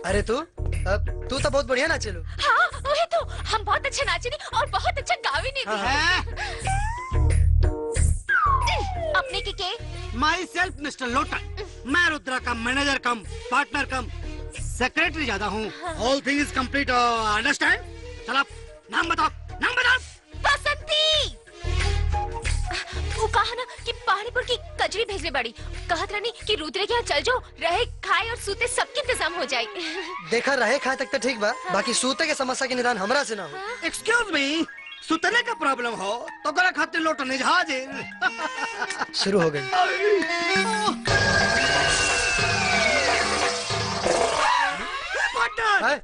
अरे तू तो बहुत बढ़िया नाचे लो। हाँ वही तो, हम बहुत अच्छा नाचे नहीं और बहुत अच्छा गावे नहीं अपने के माई सेल्फ मिस्टर लोटन, मैं रुद्रा का मैनेजर कम पार्टनर कम सेक्रेटरी ज्यादा हूँ। All thing is complete, understand? चलो नाम बताओ, नाम बताओ। बसंती। वो कहा ना कि पहाड़ीपुर की कचरी भेजने बड़ी, कहत रानी कि रुद्रे के यहाँ चल जाओ, रहे खाए और सूते सबके इंतजाम हो जाए। देखा रहे खाए तक तो ठीक बा, बाकी सूते के समस्या के निदान हमरा से ना हो। एक्सक्यूज मी, सुतने का प्रॉब्लम हो तो करा खातिर लोटने जहाज शुरू हो गई।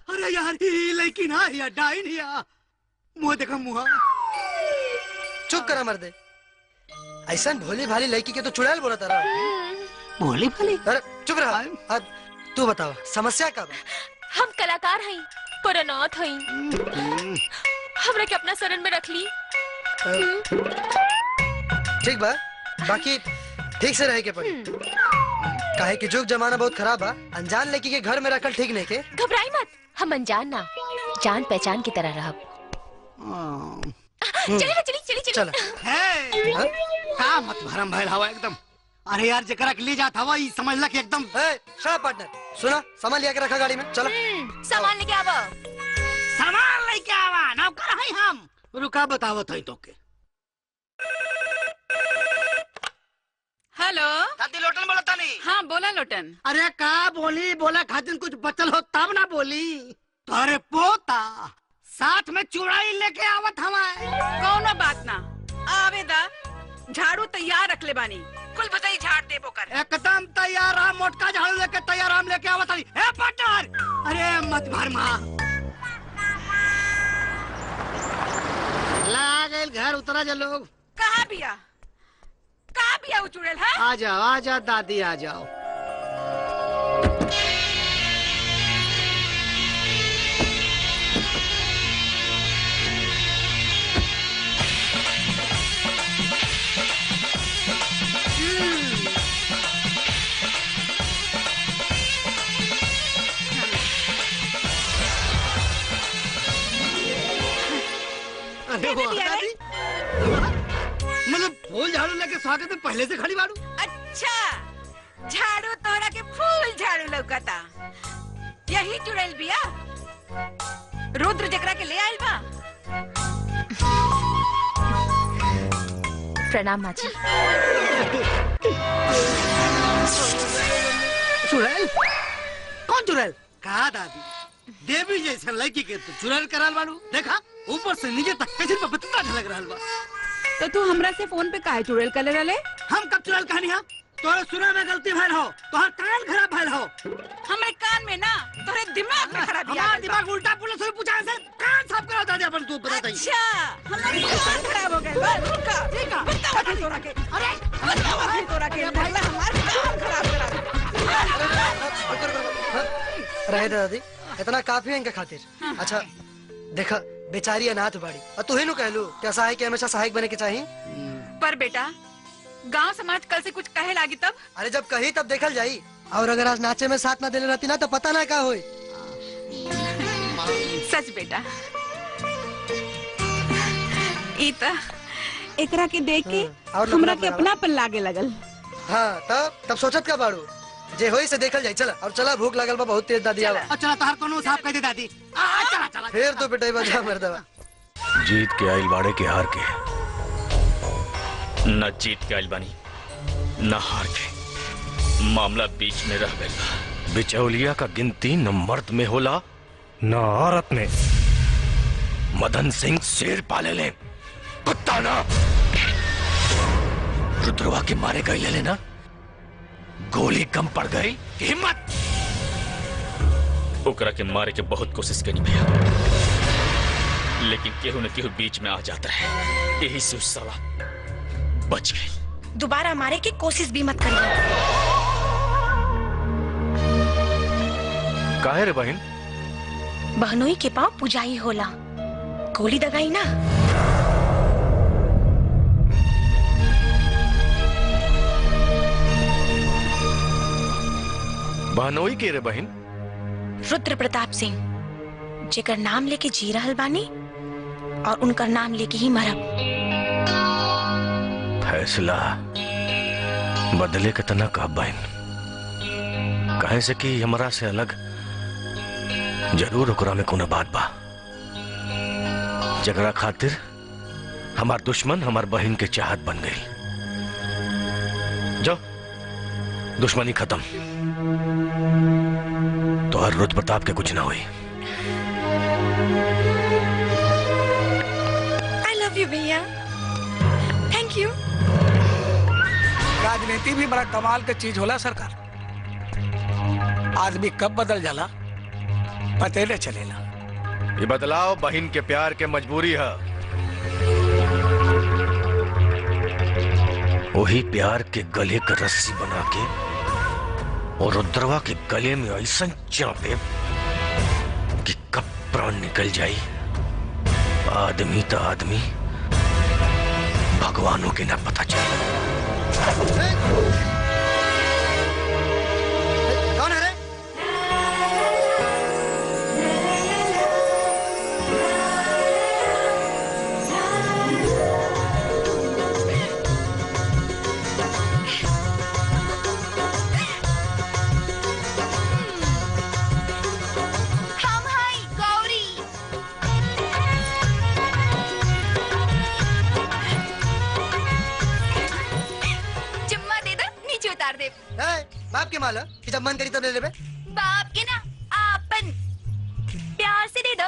अरे यार लेकिन या डाइन या मुँह देखा मुँह। चुप करा मर्दे, ऐसा भोली भाली लड़की के तो चुड़ैल बोला तारा। भोली भाली? अरे चुप रहा। अब तू बताओ समस्या का बा? हम कलाकार हैं पर अनाथ हैं, हमरा के अपना शरण में रख ली। ठीक बा, बाकी ठीक से रहे के पड़ी, काहे कि जुग जमाना बहुत खराब बा। अनजान लड़की के घर में रखल ठीक नहीं के। घबराई मत, हम अनजान ना जान पहचान की तरह रह। चलिए चलिए चलिए चल। का मत भरम भैल हवा एकदम। अरे यार जकरा के ले जात हवा ई समझ ला कि एकदम। शट पार्टनर, सुना सामान लिया के रखा गाड़ी में। चलो सामान लेके आवा। सामान लेके आवा, नौकर हैं हम। रुका बतावत है तो के। हेलो दादी लोटन बोलता नहीं? हाँ बोला लोटन। अरे का बोली, बोला खातिर कुछ बचल हो तब ना बोली। अरे पोता साथ में चुड़ाई लेके आवत हमारे। कौनो बात ना, आवेदा झाड़ू तैयार रख ले बानी, कुल बताई झाड़ देबो कर। एकदम तैयार है, मोटका झाड़ू लेके तैयार हम लेके आवत हई। ए पार्टनर, अरे मत भर मां। ला गए घर उतरा जा लोग। कहाँ बिया वो चुड़ैल है? आ जाओ दादी आ जाओ। मतलब फूल झाड़ू लेके स्वागत में पहले से खड़ी बाड़ू। अच्छा झाड़ू तोरा के फूल झाड़ू लौकता, यही चुड़ैल बिया रुद्र जकरा के ले आइल बा। प्रणाम माँ जी। चुड़ैल? कौन चुड़ैल? कहा दादी, देवी जैसे लड़की के तो चुड़ैल कराल बाड़ू। देखा ऊपर से नीचे तक कैसे पपता झलक रहल बा। तो तू हमरा से फोन पे काहे चुड़ैल कर रहे? हम कब चुड़ैल कहानी है? तोरे सुना में गलती भइल हो, तोहर कान खराब भइल हो। हमरे कान में ना, तोरे दिमाग में खराबी आ गइल बा। हमार दिमाग उल्टा पुलिस से पूछा से कान साफ करा दादी अपन तू बताई। अच्छा हमार कान खराब हो गइल बा। रुका देखा बताओ फिर तोरा के। अरे बताओ फिर तोरा के भगला हमार कान खराब करा। रहे दादी, इतना काफी है इनके खातिर। अच्छा देखा बेचारी अनाथ बाड़ी और तू ही नु कहलू क्या सहायक के हमेशा सहायक बने के चाहिए। पर बेटा गांव समाज कल से कुछ कहे लागी तब? अरे जब कही तब देखल जाई, और अगर आज नाचे में साथ ना देले रहती ना तो पता ना का होई। सच बेटा, इता एकरा के देख के हमरा के अपना पर लागे लगल। हाँ तब सोचत का बाड़ू, जे होई से देखल जाई। चला और चला, भूख लगल बा बहुत तेज दादी। आवा चला तोहर कोनो साफ कह दे दादी। चला चला फिर तो पिटाई बजा मर्दवा। जीत के आइल बाड़े के हार के, न जीत के आइल बानी न हार के, मामला बीच में रह गया। बिचौलिया का गिनती न मर्द में होला न औरत में। मदन सिंह शेर पाले ले, कुत्ता ना। रुद्रवा के मारे गए ले लेना, गोली कम पड़ गई। हिम्मत ओकरा के मारे के बहुत कोशिश करी भैया, लेकिन केहू न केहू बीच में आ जाता है, यही से साला बच गई। दोबारा मारे की कोशिश भी मत करिए। काहे रे बहन? बहनोई के पाँव पुजाई होला, गोली दगाई ना। बहनोई के रे बहन? रुद्र प्रताप सिंह, जेकर नाम लेके जी रहल बानी और उनकर नाम लेके ही मरब। फैसला बदले के तना कह बहन, कहे से कि हमरा से अलग जरूर ओकरा में कोनो बात बा, जगरा खातिर हमार दुश्मन हमार बहन के चाहत बन गई। जाओ, दुश्मनी खत्म, तो हर रुद्र प्रताप के कुछ ना हुई। I love you भैया, थैंक यू। राजनीति भी बड़ा कमाल के चीज होला सरकार। आदमी कब बदल जाला पते न चलेला। ये बदलाव बहन के प्यार के मजबूरी है। वही प्यार के गले का रस्सी बना के और रुद्रवा के गले में ऐसा चापे कि कब प्राण निकल जाए। आदमी तो आदमी, भगवानों के ना पता चले। कौन है रे? बाप के माला कि जब मन करी तब ले ले बे। बाप के ना आपन प्यार से दे दो,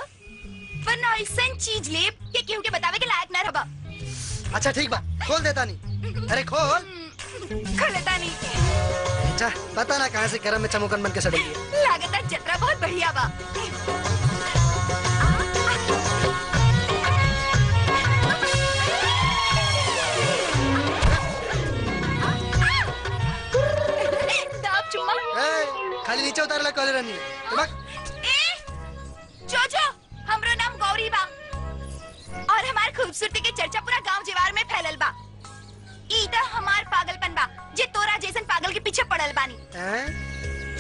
वरना ऐसा चीज ले कि केहू के बतावे के लायक ना रहबा। अच्छा ठीक बा, खोल देता नहीं। अरे खोल। खोलता नहीं। जा, पता ना कहाँ से गरम में चमोकन बन के सड़ेगी। लागता जतरा बहुत बढ़िया बा। खाली नीचे उतारला कॉलर नहीं जो हमरो नाम गौरी बा और हमार खूबसूरती के चर्चा पूरा गांव जेवार में फैलल बा। ई त हमार पागलपन बा जे तोरा जैसन पागल के पीछे पड़ल बानी।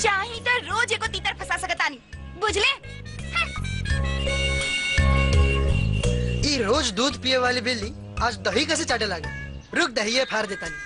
चाही तो रोज एको तीतर फंसा सकतानी, बुझले? ई रोज दूध पिए वाली बिल्ली आज दही कैसे चाटे लागे। रुक, दही फाड़ देता नहीं।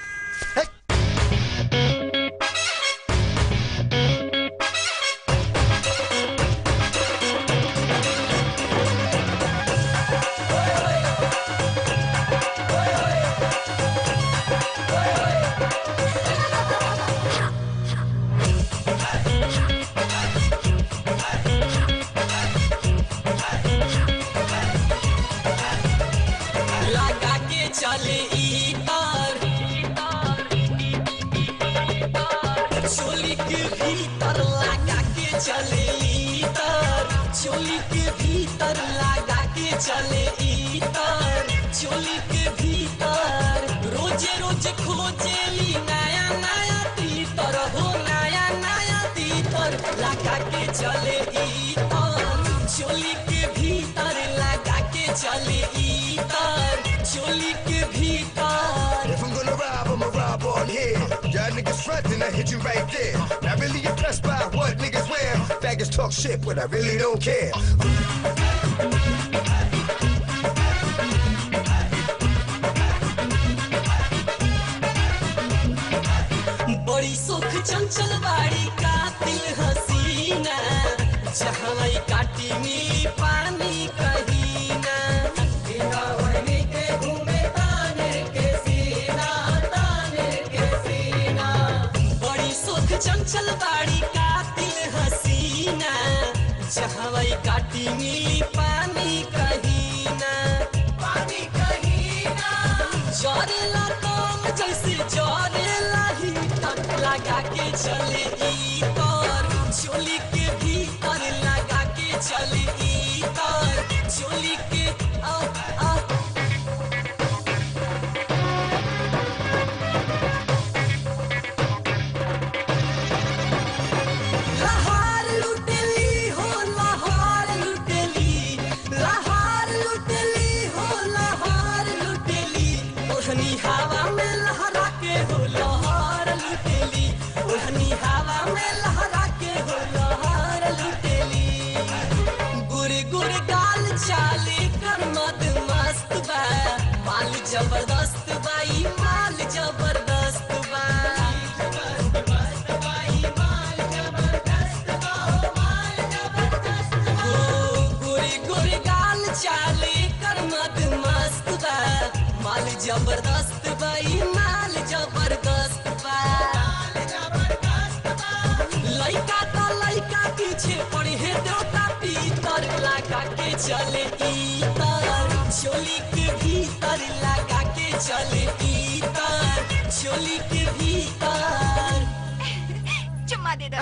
Hit you right there. Not really impressed by what niggas wear. Faggots talk shit, but I really don't care. बड़ी सुख चंचल बाड़ी कातिल हसीना, जहाँ काटी मिली पानी कहीना। बिना वही के घूमे ताने के सीना, ताने के सीना। बड़ी सुख चंचल बाड़ी कातिल हसीना, जहाँ काटी मिली पानी कहीना, पानी कहीना। जरेला काम जैसे जरेला ही लगा के चले ई तर, चोली के भीतर लगा के चले ई तर, चोली के लाहौर लुटेली हो, लाहौर लुटेली, लाहौर लुटेली हो, लाहौर लुटेली। ओढ़नी हवा जबरदस्त बाई माल जबरदस्त बा हो गोरी गोरी गाल चाले कर मत मस्त बा माल जबरदस्त बाई माल जबरदस्त बा लइका तो लइका पीछे पड़ी है देवता पीतर लगा के चले इतर चोली के भीतर लगा के चले इतर चोली के भीतर चुम्मा दे दो।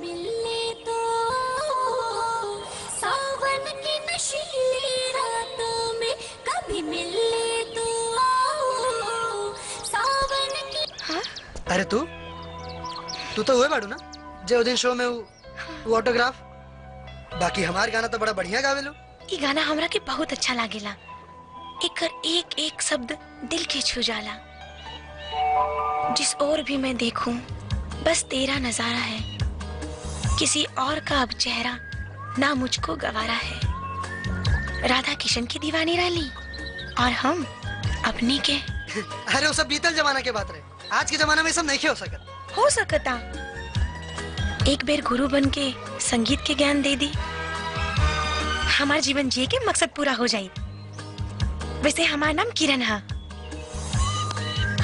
मिलने तो सावन की नशीली रातों में कभी मिलने तो सावन की। अरे तू तो हुए बाड़ू ना जे दिन शो में वो ऑटोग्राफ। बाकी हमार गाना तो बड़ा बढ़िया गावेलो। ये गाना हमरा के बहुत अच्छा लागेला। एकर एक एक शब्द दिल के छू जाला। जिस ओर भी मैं देखूं बस तेरा नजारा है, किसी और का अब चेहरा ना मुझको गवारा है। राधा किशन की दीवानी रही और हम अपनी के। अरे वो सब बीतल जमाना के बात रहे, आज के जमाना में सब नहीं हो सकता। हो सकता एक बेर गुरु बन के संगीत के ज्ञान दे दी, हमार जीवन जिए के मकसद पूरा हो जाए। वैसे हमारा नाम किरण है,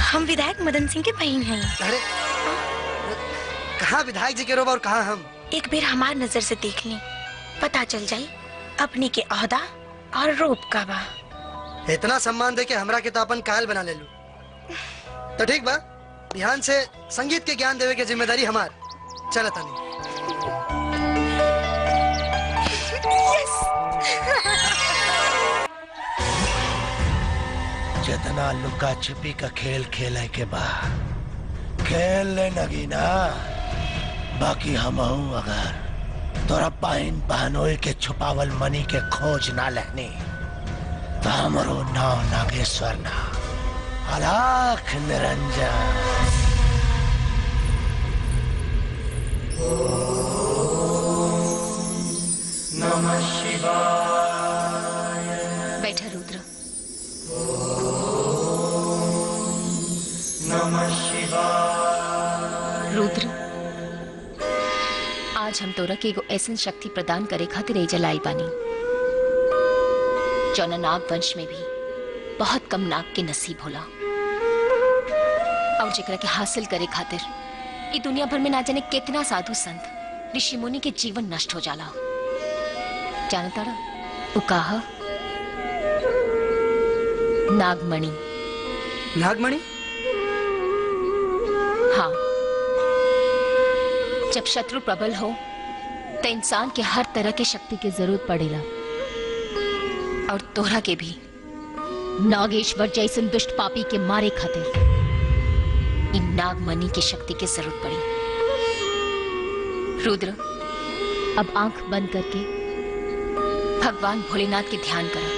हम विधायक मदन सिंह के बहन हैं। अरे कहाँ विधायक जी के रोब और कहाँ हम। एक बेर हमार नजर से देख ली, पता चल जाए अपने के ओहदा और रूप का बा। इतना सम्मान दे के हमरा के तो अपन कायल बना ले लू। तो ठीक बा, ध्यान से संगीत के ज्ञान देवे के जिम्मेदारी हमार। चला तानी। जितना लुका छिपी का खेल खेले के बाद खेल ले नगीना। बाकी हम अगर तोरा पाइन बहनोई के छुपावल मनी के खोज ना लेनी तो हमरो नाव नागेश्वर ना अलाख निरंजन। नमः शिवाय। बैठा रुद्र। नमः शिवाय। रुद्र, आज हम तोरा के एगो ऐसन शक्ति प्रदान करे खातिर एजा लाई बानी जौना नाग वंश में भी बहुत कम नाग के नसीब होला, और जेकरा के हासिल करे खातिर ई दुनिया भर में ना जाने कितना साधु संत ऋषि मुनि के जीवन नष्ट हो जाला। जानता रहा वो कहा नागमणि। नागमणि? हाँ, जब शत्रु प्रबल हो तो इंसान के हर तरह के शक्ति की जरूरत पड़ेला, और तोहरा के भी नागेश्वर जैसन दुष्ट पापी के मारे खातिर इन नागमणि की शक्ति की जरूरत पड़ी। रुद्र, अब आंख बंद करके भगवान भोलेनाथ के ध्यान करो।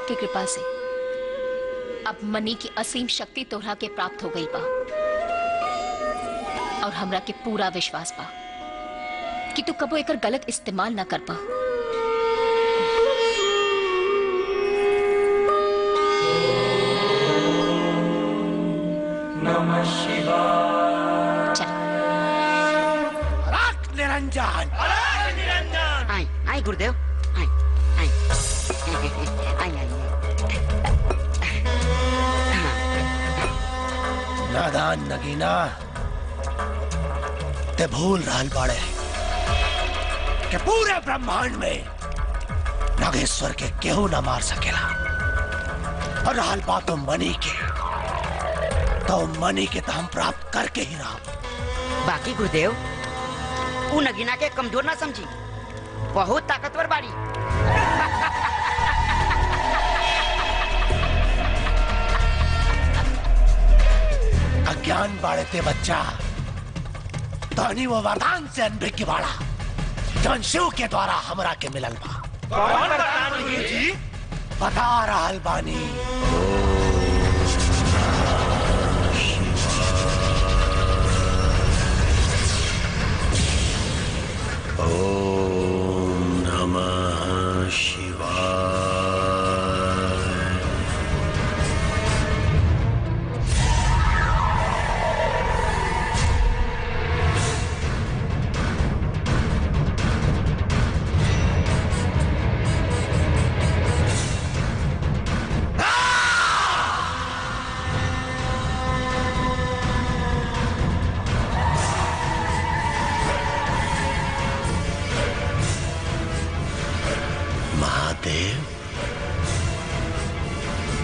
की कृपा से अब मनी की असीम शक्ति तोहरा के प्राप्त हो गई बा और हमरा के पूरा विश्वास बा कि तू कबो एकर गलत इस्तेमाल ना कर पा। नमः शिवाय। राख निरंजन। आई आई गुरुदेव आई आई आई आई नादान नगीना ते भूल रहल बाड़े कि पूरे ब्रह्मांड में नागेश्वर के केहू न मार सकेला। और रहल बात मनी के, तो मनी के तो हम प्राप्त करके ही रहा। बाकी गुरुदेव उ नगीना के कमजोर ना समझी, बहुत ताकतवर बाड़ी। अज्ञान बाड़े ते बच्चा, तानी वो वरदान से अनभिज्ञ बाड़ा जौन शिव के द्वारा हमरा के मिलल बा। कौन वरदान गुरुजी? बता रहल बानी। ओम नमः शिवाय।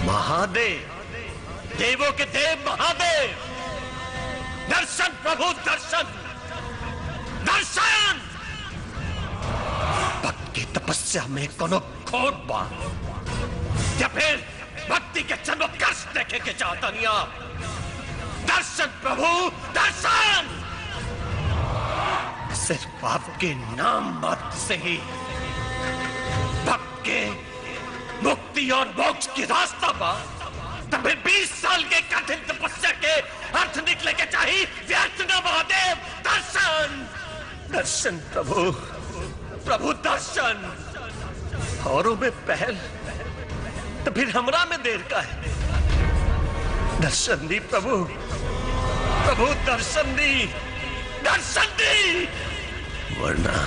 महादेव, देवों के देव महादेव, दर्शन प्रभु दर्शन, दर्शन। भक्त की तपस्या में कोनो खोट बा या फिर भक्ति के चमत्कार देखे के चाहतनिया। दर्शन प्रभु दर्शन। सिर्फ आपके नाम मात्र से ही भक्त के मुक्ति और मोक्ष की रास्ता पर तभी 20 साल के कठिन तपस्या के अर्थ निकले के चाहिए। व्यर्थ न महादेव। दर्शन दर्शन प्रभु प्रभु दर्शन। औरों में पहल तो फिर हमरा में देर का है। दर्शन दी प्रभु प्रभु दर्शन दी दर्शन दी, वरना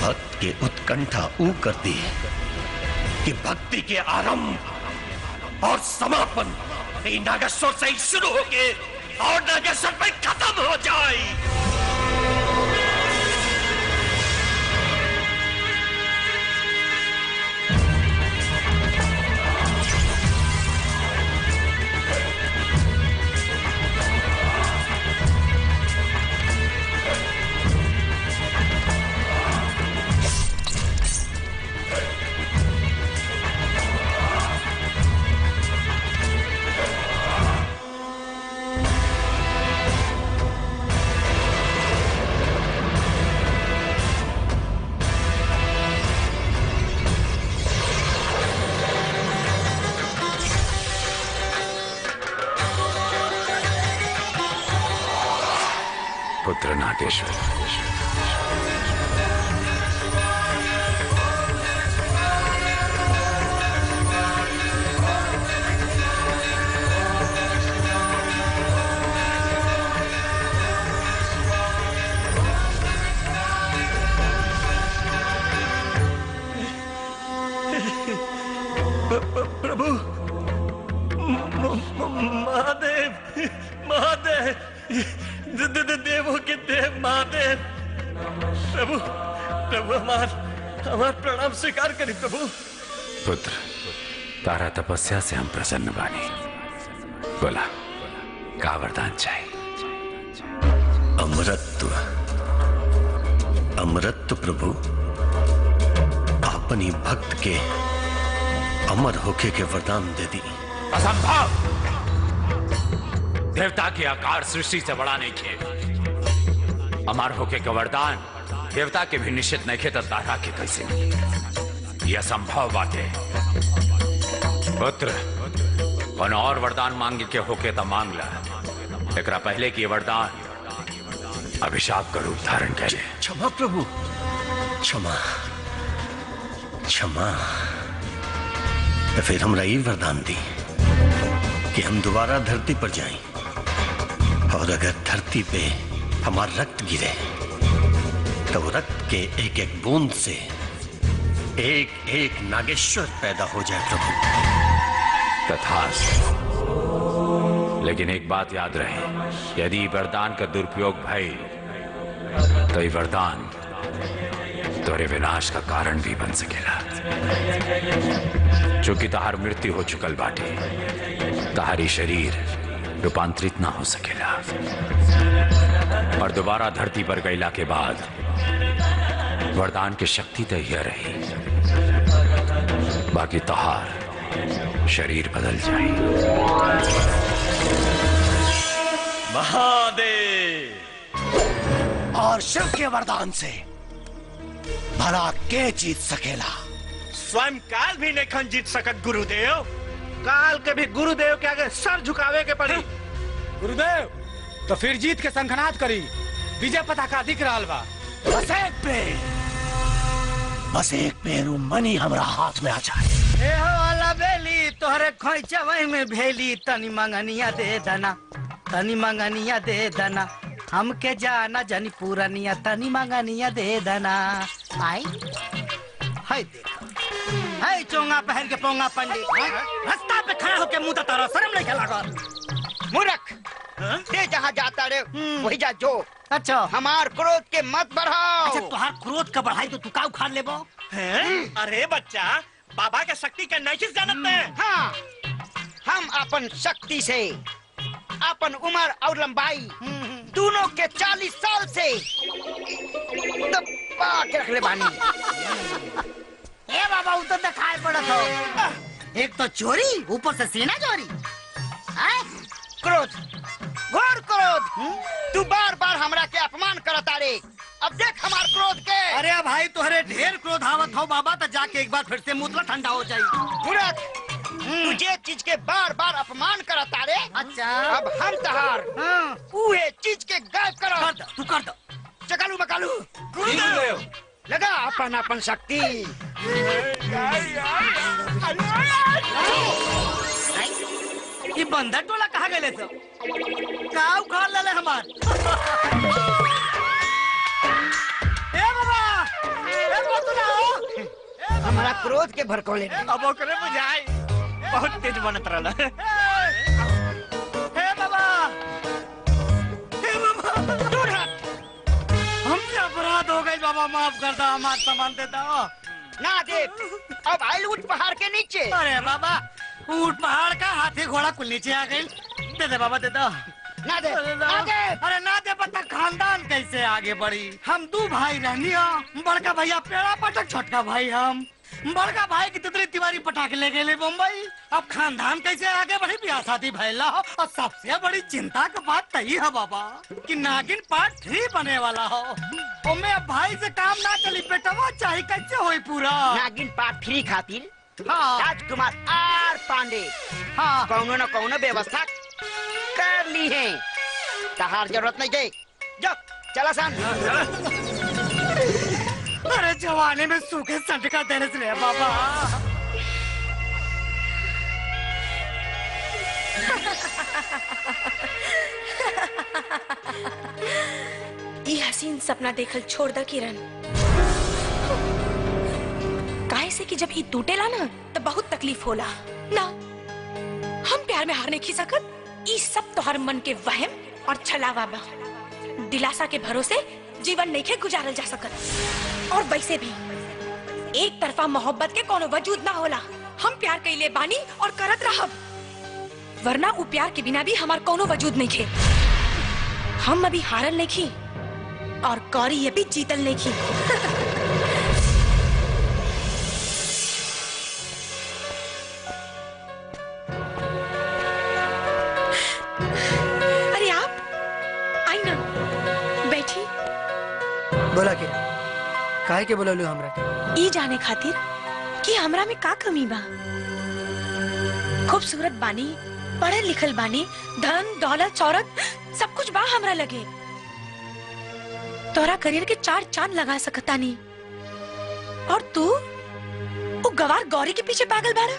भक्त के उत्कंठा ऊ करती है कि भक्ति के आरंभ और समापन नागेश्वर से ही शुरू होके और नागेश्वर पे खत्म हो जाए। पुत्र नागेश्वर, प्रभु महादेव महादेव, देवों के देव महादेव। प्रभु प्रभु हमार प्रणाम स्वीकार करी प्रभु। पुत्र, तारा तपस्या से हम प्रसन्न बानी। बोला, का वरदान चाहिए? अमरत्व अमरत्व प्रभु, अपनी भक्त के अमर होके के वरदान दे दी। असंभव! देवता के आकार सृष्टि से बड़ा नहीं खे। अमर होके का वरदान देवता के भी निश्चित नहीं खे, तो तारा के कैसे? यह असंभव बात है। पुत्र कौन और वरदान मांगे के होके तो मांग ला, एकरा पहले की वरदान अभिशाप का रूप धारण करे। क्षमा प्रभु, क्षमा क्षमा। तो फिर हमरा ये वरदान दी कि हम दोबारा धरती पर जाएं, और अगर धरती पे हमारा रक्त गिरे तो वो रक्त के एक एक बूंद से एक एक नागेश्वर पैदा हो जाए प्रभु। तथास्तु। लेकिन एक बात याद रहे, यदि वरदान का दुरुपयोग भई तो ये वरदान तोरे विनाश का कारण भी बन सकेला। चूंकि तहार मृत्यु हो चुकल बाटे, तहारी शरीर रूपांतरित ना हो सकेला, और दोबारा धरती पर गईला के बाद वरदान की शक्ति तो यह रही, बाकी तहार शरीर बदल जाए। महादेव और शिव के वरदान से भला के जीत सकेला? स्वयं काल भी नहीं जीत सकत गुरुदेव। काल के भी गुरुदेव के आगे सर झुकावे के पड़ी। गुरुदेव तो फिर जीत के संखनाद करी, विजय पताका दिख रहा बा। बस एक पेरू मनी हमरा हाथ में आ जाए। ए हो वाला बेली तोहरे खोइचवई में भेली, तनी मंगनिया दे दना, तनी मंगनिया दे दना, हमके जाना जनी पूरनिया, तनी मंगनिया दे दना। आई हाय देखा, हाय चोंगा पहन के पोंगा पंडित रास्ता पे खड़ा होके मुंह तारा, शर्म नहीं लागल? मूर्ख, ते जहाँ जाता रे वही जा जो। अच्छा, हमार क्रोध के मत बढ़ाओ। अच्छा तुहार क्रोध का बढ़ाई तो तू का उखाड़ लेबो? अरे बच्चा, बाबा के शक्ति के नहीं जानत में। हाँ, हम अपन शक्ति से अपन उम्र और लंबाई दोनों के 40 साल से दबा के रख ले बानी। ए बाबा वो तो दिखाई पड़त हो, एक तो चोरी ऊपर से सीना चोरी। क्रोध, घोर क्रोध, तू बार बार हमरा के अपमान करता रे। अब देख हमार क्रोध के। अरे भाई तुहरे ढेर क्रोध आवत हो बाबा, तो जाके एक बार फिर से मुतला ठंडा हो जाई। मूर्ख, तुझे चीज के बार बार अपमान करता रे। अच्छा, अब हम तहार उहे चीज के गायब करो। तू कर दो। चकालू मकालू लगा अपन अपन शक्ति। ये बंदर टोला कहाँ गए सब? का उखाड़ ले हमार? ए बाबा, ए बतुला हो। हमारा क्रोध के भड़कोले। अब ओकरे बुझाई बहुत तेज बनत रहला। हे बाबा, हे बाबा, दूर हट। हमसे अपराध हो गई बाबा, माफ कर दो, हमारा सामान दे दो। ना दे, अब आइल उठ पहाड़ के नीचे। अरे बाबा, ऊंट पहाड़ का, हाथी घोड़ा कुल नीचे आ गई। दे दे बाबा, दे दो। ना दे, ना दे। अरे ना दे, पता खानदान कैसे आगे बढ़ी? हम दो भाई रहनी हो, बड़का भैया पेड़ा पटक, छोटका भाई हम। बड़का भाई की तितली तिवारी पटाखे ले गए मुंबई। अब खानदान कैसे आगे बढ़ी? ब्याह शादी भैला हो, और सबसे बड़ी चिंता की बात तही है बाबा कि नागिन पार्ट 3 बने वाला हो। मैं अब भाई से काम ना चली, बेटवा चाहे कैसे होई पूरा? नागिन पार्ट 3 खातिर हाँ। राजकुमार आर पांडे हाँ। कौनो न कौनो व्यवस्था कर ली है। तहार जरूरत नहीं गई, जो चला सान। अरे जवानी में सूखे संटका देने से बाबा। ये हसीन सपना देखल छोड़ द किरण। काहे से कि जब ये टूटेला ना तो बहुत तकलीफ होला ना। हम प्यार में हार नहीं खी सकत। ये सब तो हर मन के वहम और छलावा बा। दिलासा के भरोसे जीवन नहीं के गुजारल जा सकत। और वैसे भी एक तरफा मोहब्बत के कोनो वजूद ना होला। हम प्यार कइले बानी और करत रहब, वरना उ प्यार के बिना भी हमार कोनो वजूद नहीं खे। हम अभी हारल नहीं खी और कौरी ये भी जीतल नहीं खी। अरे आप आई ना, बैठी। बोला के काहे के बोललू हमरा के? ई जाने खातिर कि हमरा में का कमी बा। खूबसूरत बानी, पढ़ल लिखल बानी, धन दौलत शौहरत सब कुछ बा हमरा लगे। तोरा करियर के 4 चांद लगा सकता नहीं, और तू वो गवार गौरी के पीछे पागल बाड़ा,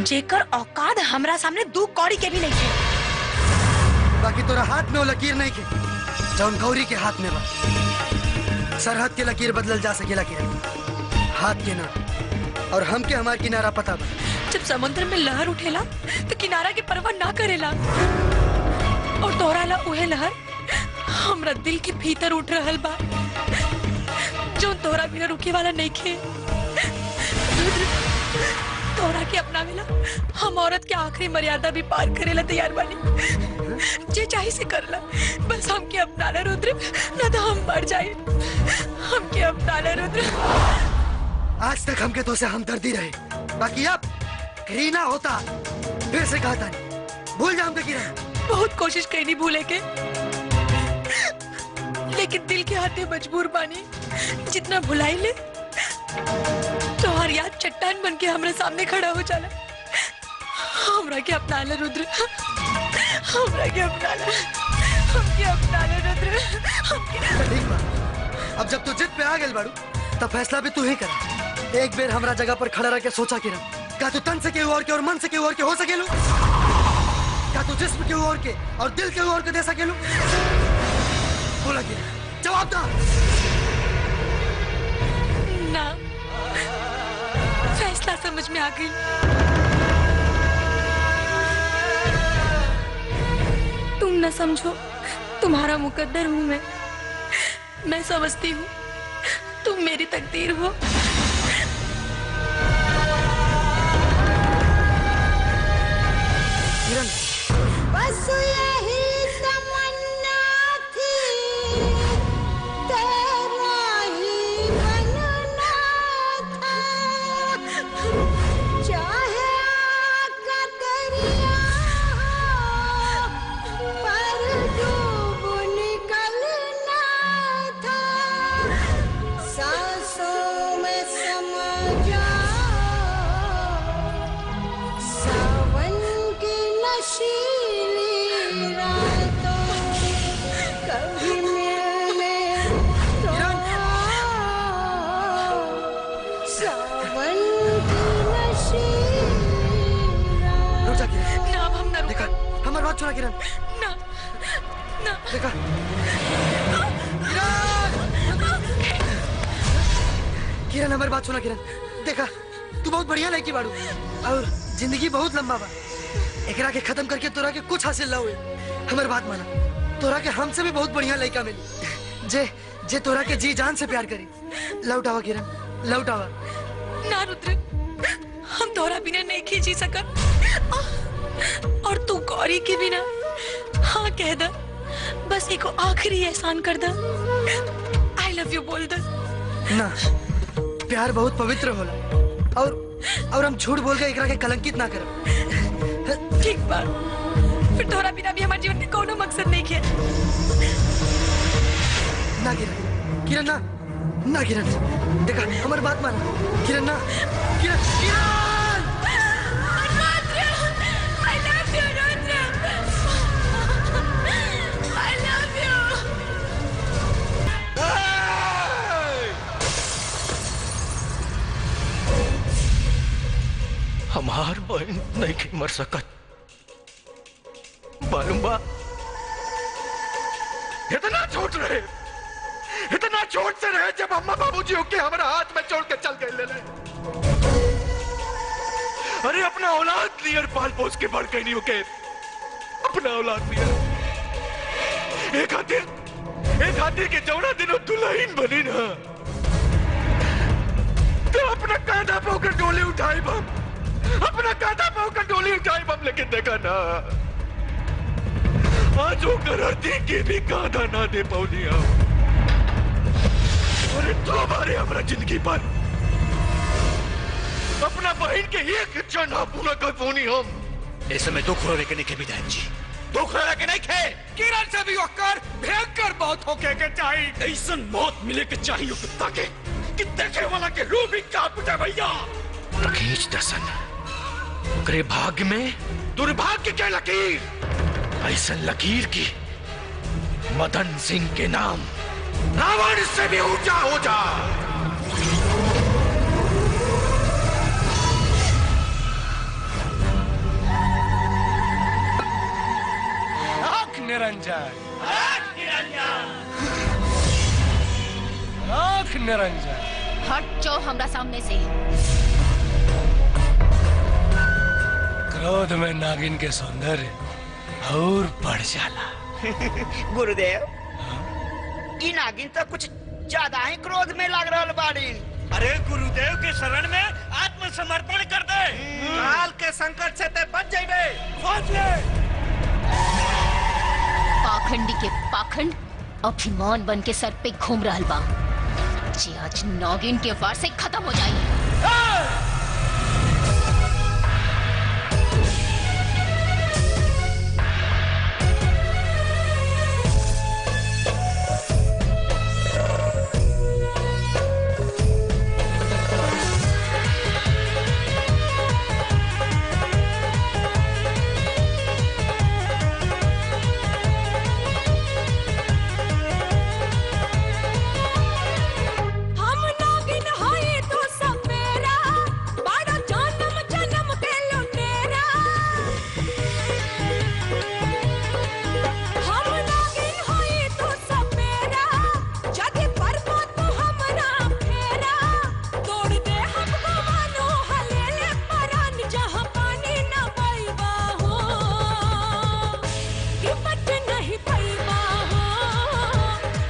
जेकर औकात हमरा सामने 2 कौड़ी के भी नहीं है। बाकी तोरा हाथ में वो लकीर नहीं के जौन गौरी के हाथ में बा। सरहद के लकीर बदलल जा सकेला किरण, हाथ के ना। और हम के हमार किनारा पता बा। जब समुद्र में लहर उठेला तो किनारा की परवाह ना करेला, और तोरा ला उहे लहर हमरा दिल के भीतर उठ रहल बा, जो तोरा बिना रुके वाला नहीं खे। तोरा के अपनावेला हम औरत के आखिरी मर्यादा भी पार करेला तैयार बानी। जे चाहे से करला, बस हमके अपना ले रुद्र, ना तो हम मर जाए। हमके अपना ले रुद्र। आज तक हमके तो से हमदर्दी रहे, बाकी अब घृणा होता। फिर से कहता नहीं, भूल जा हमके किरण। बहुत कोशिश करी भूले के, लेकिन दिल के हाथे मजबूर बानी। जितना भुलाई ले तो हर याद चट्टान बन के हमारे सामने खड़ा हो जाला। हमरा के अपना ले रुद्र, हमरा के अपना ले, हमके अपना ले रुद्र, हमके। ठीक बा, अब जब तू जिद पे आ गेल बाड़ू, तब फैसला भी तू ही कर। एक बेर हमरा जगह पर खड़ा रह के सोचा किरण, क्या तू तन से केहू और के और मन से केहू और के हो सकेलू? क्या तू जिस्म केहू और के और दिल केहू और के दे सकेलू? बोला किरण, जवाब दा। ना, फैसला समझ में आ गई। तुम न समझो, तुम्हारा मुकद्दर हूँ मैं समझती हूँ तुम मेरी तकदीर हो। किरण, बस यही तमन्ना थी, तेरा ही बनना था। चाहे आका दरिया पर डूब निकलना था। सांसों में समा जाओ, सावन की नशीली रातों, कभी मिलने तो आओ। सावन की नशीली रुक जा किरण। ना, अब हम ना रुका। हमारी बात सुना किरण। ना, ना। देखा किरण, हमारी बात सुना किरण। देखा, तू बहुत बढ़िया लड़की बाड़ू, और जिंदगी बहुत लंबा बा। एकरा के खत्म करके तोरा के कुछ हासिल ना हुए। हमारी बात माना, तोरा के हमसे भी बहुत बढ़िया लड़का मिली, जे तोरा के जी जान से प्यार करी। लौट आवा किरण, लौट आवा। ना रुद्र, हम तोरा बिना नहीं खींची सकत, और तू गौरी के बिना हाँ कह द। बस एक आखिरी एहसान कर द, आई लव यू बोल द। ना, प्यार बहुत पवित्र होला, और हम झूठ बोल के एकरा के कलंकित ना करब। ठीक बा, फिर तोरा बिना भी हमारे जीवन में कोनो मकसद नहीं है। ना किरण, किरण ना, ना किरण, देखा हमारी बात मान। किरण ना, किरण, किरण। I love you, Rudra. I love you. हमार बहन नहीं की मर सकत, मालूम बा? इतना छोट रहे, इतना छोट से रहे जब अम्मा बाबूजी होके हमारा हाथ में छोड़ के चल गए ले। अरे अपना औलाद नियर पाल पोस के बढ़ गई नहीं होके, अपना औलाद नियर। एक खातिर के जौना दिनों दुल्हन बनी ना, तो अपना कांधा पे होकर डोली उठाई बम, अपना कांधा पे होकर डोली उठाई बम। लेकिन देखा ना, आज वो करती के भी कांधा ना दे पौनी। अरे तो हमारे हमारा जिंदगी पर अपना बहन के एक चढ़ा पूरा कर पौनी हम। ऐसे में दुख रोने के नहीं के विधायक जी, दुख रोने के नहीं खे। किरण से भी होकर भयंकर मौत होके के चाहिए। ऐसा मौत मिले के चाहिए कुत्ता के, कि देखे वाला के रूह भी कांप उठे भैया। रखीच दसन, ओकरे भाग्य में दुर्भाग्य के लकीर, ऐसा लकीर की मदन सिंह के नाम रावण से भी ऊंचा हो जा। आंख निरंजन, आंख निरंजन। हट जाओ हमरा सामने से। क्रोध में नागिन के सौंदर्य और बढ़ जाला। गुरुदेव, ई नागिन तो कुछ ज्यादा ही क्रोध में लग रहा बाड़ी। अरे गुरुदेव के शरण में आत्मसमर्पण कर दे। काल के संकट से ते बच जाइबे। खोज ले। पाखंडी के पाखंड अभिमान बन के सर पे घूम रहा बा, जे आज नागिन के वार से खत्म हो जाए। हम नागिन हई तो सपेरा, बड़ा जन्म जन्म के लुटेरा। हम नागिन हई तो सपेरा, जदि परबो तू हमरा फेरा। तोड़ दे हमको मानो हलेले परान, जहाँ पानी न पैबा हो कि बच नहीं पैबा हो।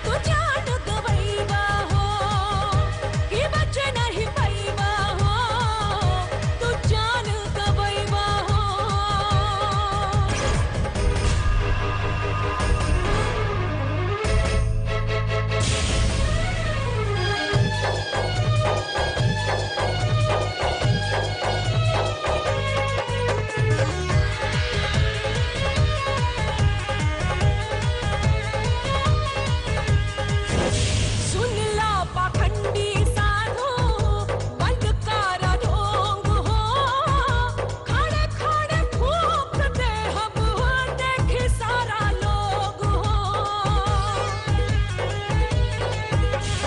तू जान गवैबा हो कि बच नहीं पैबा हो। तू जान गवैबा हो। सुन ला पाखंडी साधु, बंद कर ढोंग हो। खड़े खड़े फूंक दे हम हो, देखे सारा लोग हो।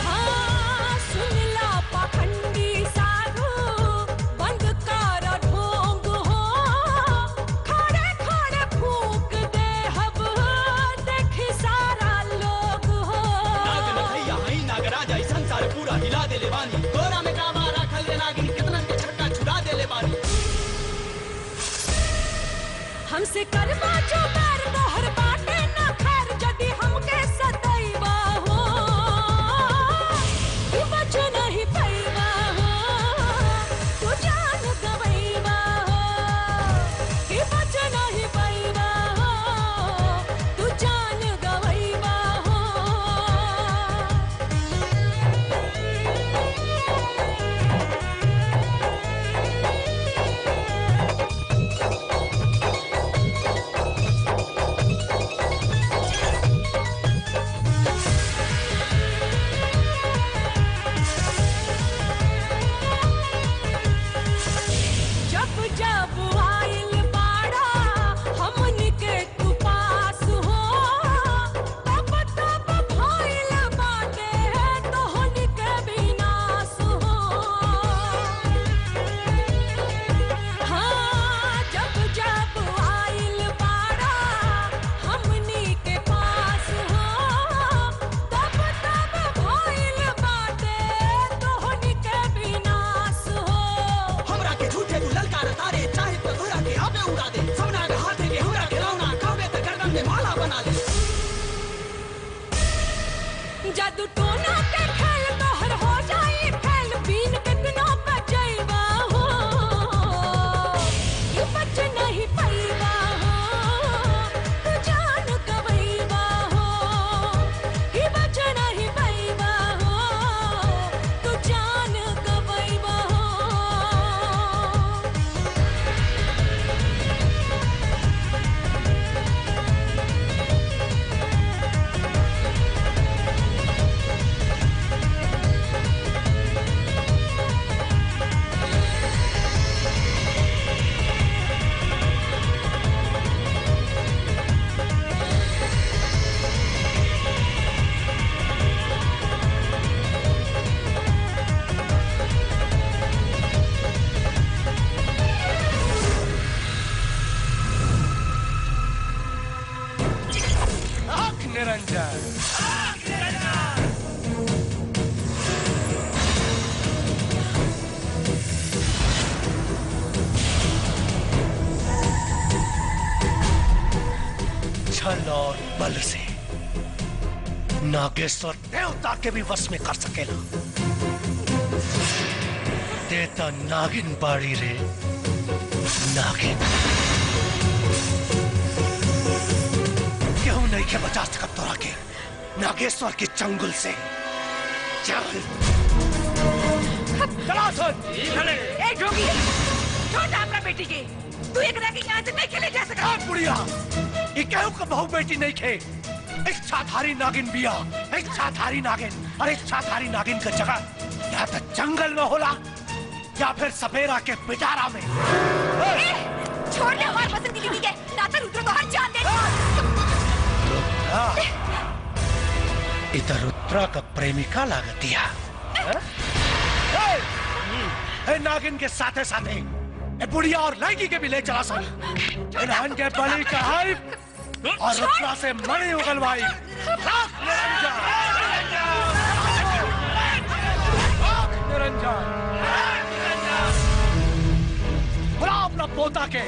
हाँ, सुन ला पाखंडी साधु, बंद कर ढोंग हो। खड़े खड़े फूंक दे हम हो, देखे सारा लोग हो। नागराज ऐसा सारे पूरा हिला देले बानी। तोरा में कामा राखल रे नागिन, कितनन के छक्का छुड़ा देले बानी। हमसे करवा जो बैर तोहर बाटे न खैर, जदि हमके सदैवा हो कि बच नहीं पैबा हो। तू जान गवैबा हो कि बच नहीं पैबा हो। तू जान गवैबा हो। जब जब आइल बाड़ा हमनी के तू पास हो, तब तब भइल बाटे तोहनी के विनाश हो। हाँ, जब जब आइल बाड़ा हमनी के पास हो, तब तब भइल बाटे तोहनी के विनाश हो। हमरा के झूठे तू ललकार तारे, चाहे तो तोरा के आबे उड़ा दे। सबना के हाथे के हमरा के रौना, कहबे त गर्दन में माला बना दे। जादू टोना के खेल तोहर हो जाई फैल, बीन कितना बचैबा हो कि बच नहीं पैबा हो। तू जान गवैबा हो कि बच नहीं पैबा हो। तू जान गवैबा हो। निरंजन। छल और बल से नागेश्वर देवता के भी वश में कर सकेला। देता नागिन बाड़ी रे नागिन। क्यों नहीं के बचा सकत तोरा के नागेश्वर के चंगुल से। चल चला सुन। ए जोगी, छोड़ अपना बेटी के। तू एक रह के यहाँ से नहीं खेले जा सकता। बुढ़िया, ये क्यों का बहू बेटी नहीं खे। इच्छाधारी नागिन बिया, इच्छाधारी नागिन। और इच्छाधारी नागिन का जगह या तो जंगल में होला या फिर सपेरा के पिटारा में। छोड़ दे हमारे पसंद की बीवी के, ना तो रुद्र को हर जान दे। इधर रुद्रा का प्रेमिका लागतिया। नागिन के साथे साथे बुढ़िया और लड़की के भी ले चला सन। इन्हन के बलि चढ़ाई और रुद्रा से मणि उगलवाई। निरंजन, बुला अपना पोता के।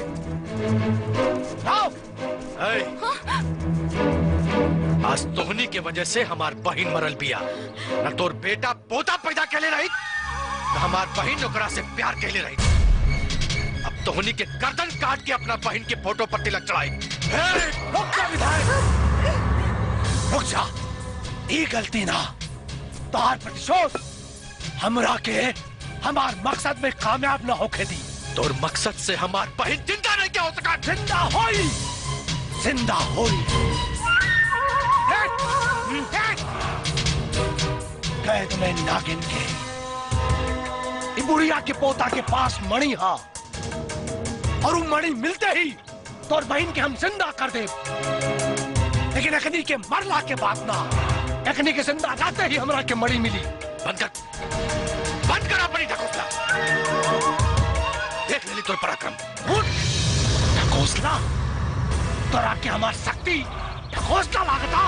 आज तोहनी के वजह से हमार बहन मरल बिया। न तोर बेटा पोता पैदा कैले रही, न हमार बहन ओकरा से प्यार कैले रही। अब तोहनी के गर्दन काट के अपना बहन के फोटो पर तिलक चढ़ाई। रुक जा विधायक, रुक जा। ये गलती ना तार प्रतिशोध हमरा के हमार मकसद में कामयाब न होके दी। तोर मकसद से हमार बहन जिंदा नहीं क्या हो सका। जिंदा होई, जिंदा होई। कैद में नागिन के बुढ़िया के पोता के पास मणि हा, और वो मणि मिलते ही तोर बहन के हम जिंदा कर दे। लेकिन अखनी के मरला के बाद ना, अखनी के जिंदा रहते ही हमरा के मणि मिली। बंद कर अपनी ढकोसला। देख लेली तोर पराक्रम। ढकोसला तोरा के हमार शक्ति ढकोसला लागता।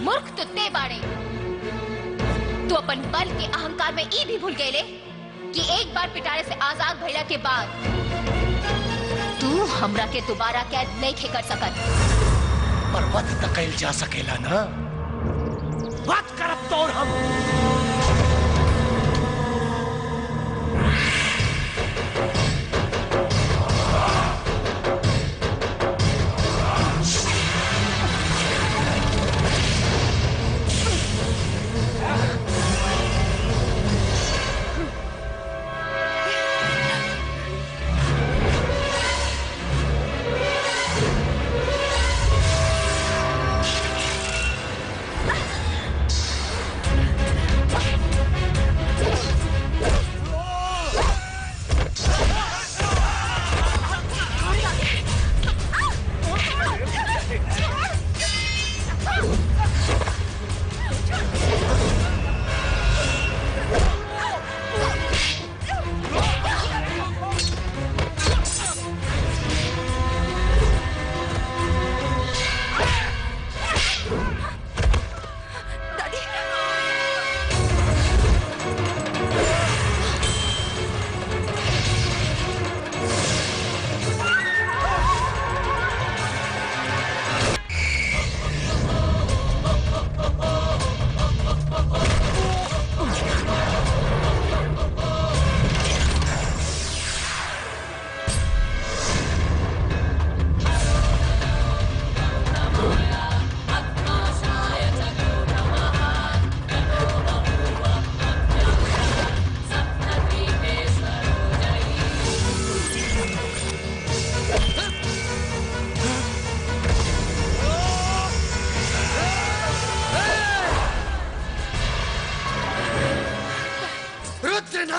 मूर्ख तो ते बाड़े। तू अपन बल के अहंकार में ई भी भूल गए कि एक बार पिटारे से आजाद भइला के बाद तू हमरा के दोबारा कैद नहीं कर सकत। पर वध तक कैल जा सकेला ना। वध करब तोर हम।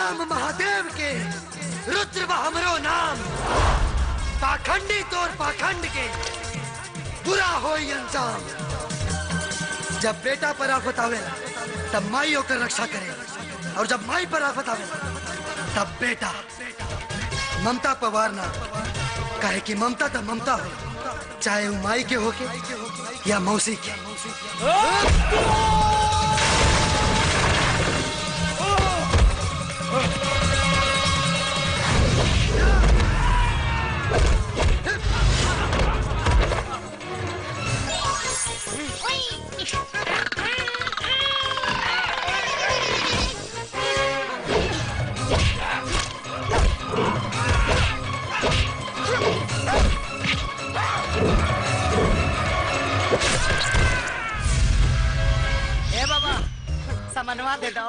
राम महादेव के रुद्र बा हमरो नाम। पाखंडी तोर पाखंड के बुरा हो अंजाम। जब बेटा पर आफत आवेला तब माई होकर रक्षा करे, और जब माई पर आफत आवेला तब बेटा ममता पवार ना, काहे कि ममता तो ममता हो, चाहे वो माई के होके या मौसी के। मनवा दे दो।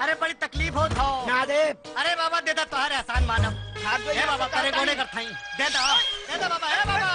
अरे बड़ी तकलीफ हो तो ना दे। अरे बाबा दे दो तो हर एहसान मानव। हे बाबा करे गोने कर थाई दे दो बाबा। हे बाबा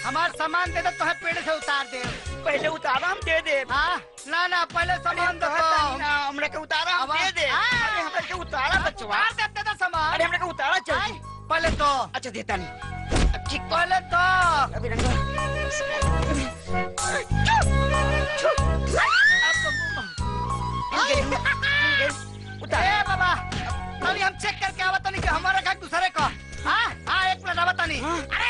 हमार सामान दे दो तो पेड़ से उतार दे। पहले उतारा हम दे दे। हाँ ना पहले सामान दो तो हमरा के उतारा हम दे दे। अरे हमरा के उतारा बचवा दे दो सामान। अरे हमरा के उतारा चाहिए पहले तो। अच्छा देता नहीं ठीक पहले तो अभी रंगा उतार बाबा। अभी हम चेक करके आवत नहीं कि हमारा का दूसरे का। हाँ एक मिनट आवत नहीं। अरे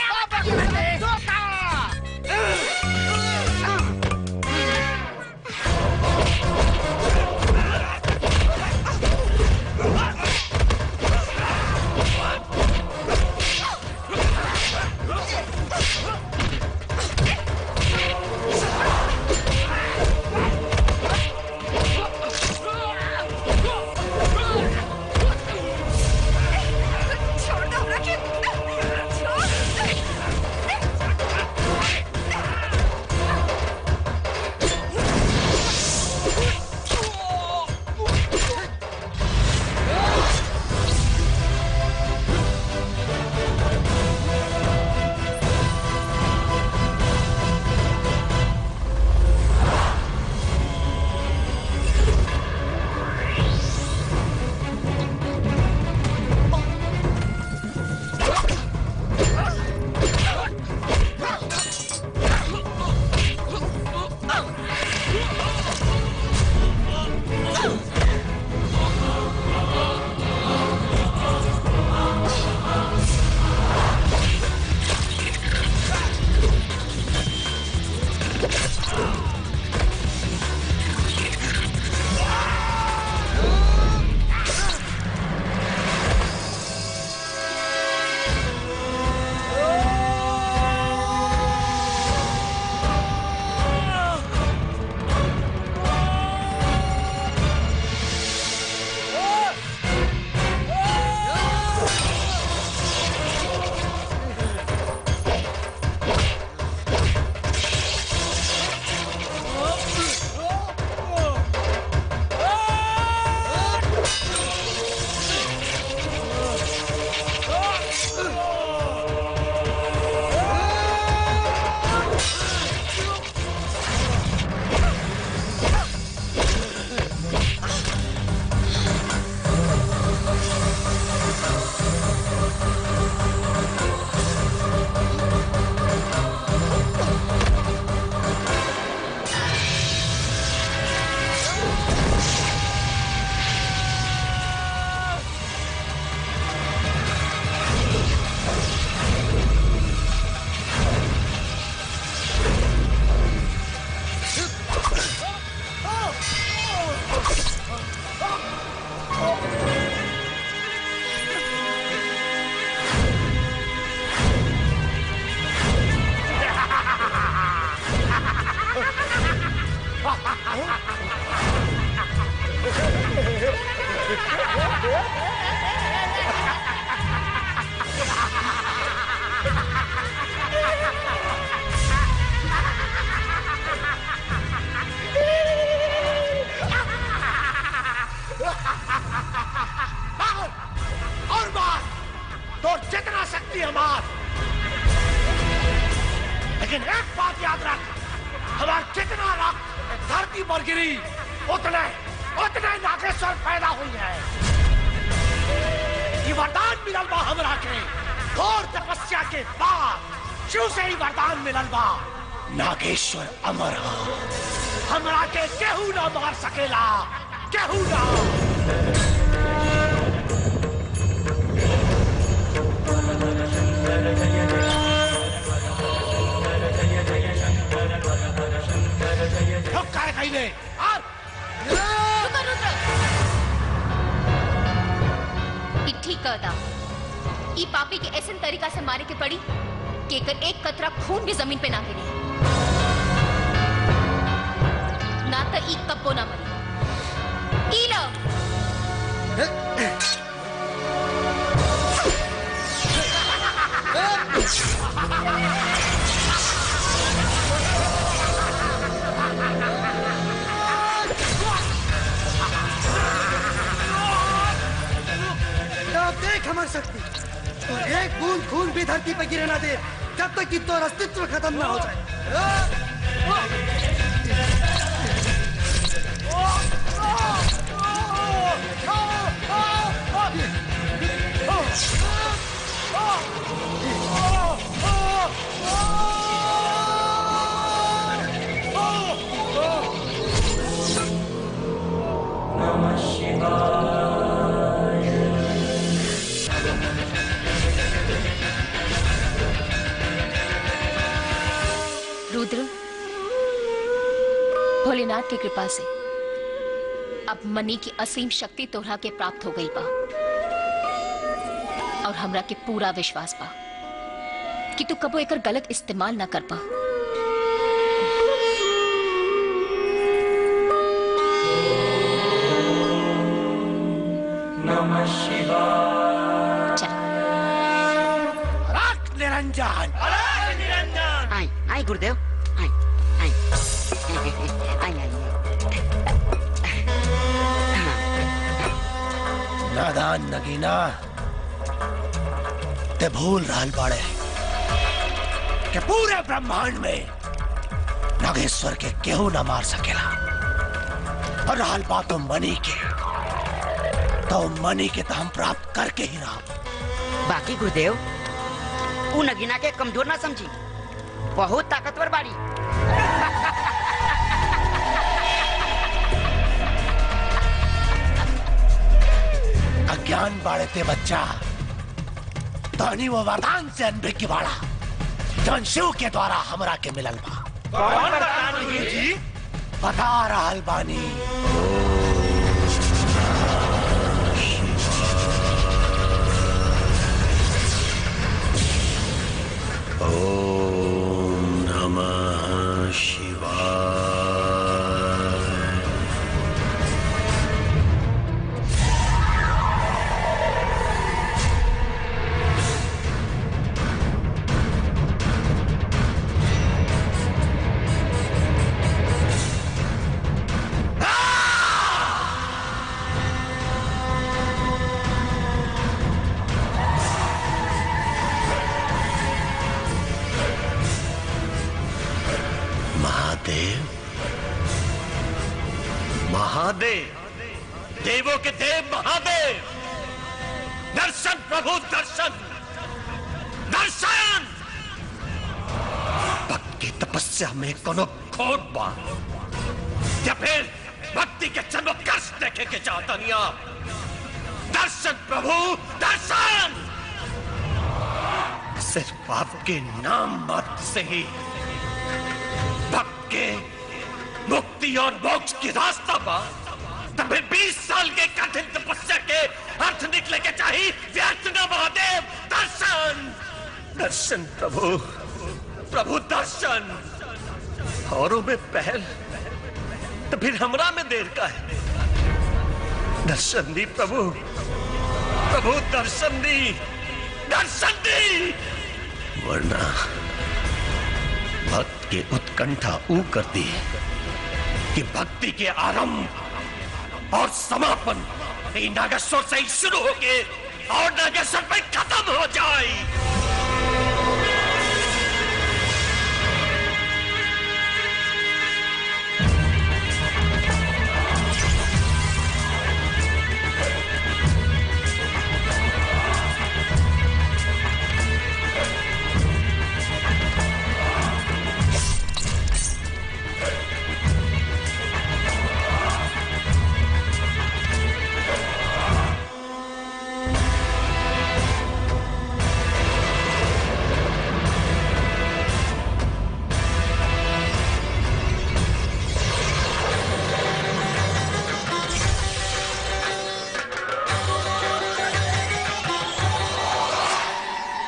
छोड़ दो रखिए। छोड़ और मार तो जितना शक्ति है मार, लेकिन एक बात याद रख, हमारा जितना रक्त धरती पर गिरी उतने नागेश्वर पैदा हुई है। ये वरदान मिलल बा हमरा के घोर तपस्या के बाद, शिव से ही वरदान मिलल बा। नागेश्वर अमर हो, हमरा के केहू ना मार सकेला, केहू ना। काय कहीं नहीं ठीक कहता, ई पापी के ऐसे तरीका से मारे के पड़ी कि एकर एक कतरा खून भी जमीन पे ना गिरे, ना तो ई कब्बो ना मरी। ई लो देख हमारी शक्ति, और एक बूंद खून भी धरती पर गिरे ना दे जब तक कि तो अस्तित्व खत्म ना हो जाए। नमः शिवाय। रुद्र, भोलेनाथ की कृपा से अब मनी की असीम शक्ति तोहरा के प्राप्त हो गई बा, और हमरा के पूरा विश्वास बा कि तू कबो एकर गलत इस्तेमाल ना कर पा। नमः शिवाय। चल रख निरंजन। आई आई गुरुदेव, आई आई आई आई। नादान नगीना, ते भूल रहल बाड़े कि पूरे ब्रह्मांड में नागेश्वर के केहू न मार सकेला। और रहल बात मनी के, तो मनी के तो हम प्राप्त करके ही रहा। बाकी गुरुदेव, उ नगीना के कमजोर ना समझी, बहुत ताकतवर बाड़ी। अज्ञान बाड़े ते बच्चा, धनी वो वरदान से अनभिज्ञ बाड़ा जौन शिव के द्वारा हमरा के मिलल बा। कौन वरदान जी? बता रहल बानी। ओम नमः शिवाय। महादेव, देवों के देव महादेव, दर्शन प्रभु दर्शन, दर्शन। भक्ति तपस्या में कोनो खोट बा या फिर भक्ति के चमत्कार देखे के चाहता नहीं आप? दर्शन प्रभु दर्शन। सिर्फ आपके नाम मात्र से ही भक्त के मुक्ति और मोक्ष की रास्ता पा, तब 20 साल के कठिन तपस्या के अर्थ निकले के चाहिए। व्यर्थ न महादेव, दर्शन दर्शन प्रभु प्रभु दर्शन। औरों में पहल तो फिर हमरा में देर का है? दर्शन दी प्रभु, प्रभु दर्शन दी, दर्शन दी, वरना भक्त के उत्कंठा ऊ करती है कि भक्ति के आरंभ और समापन नागेश्वर से ही शुरू होके और नागेश्वर पे खत्म हो जाए।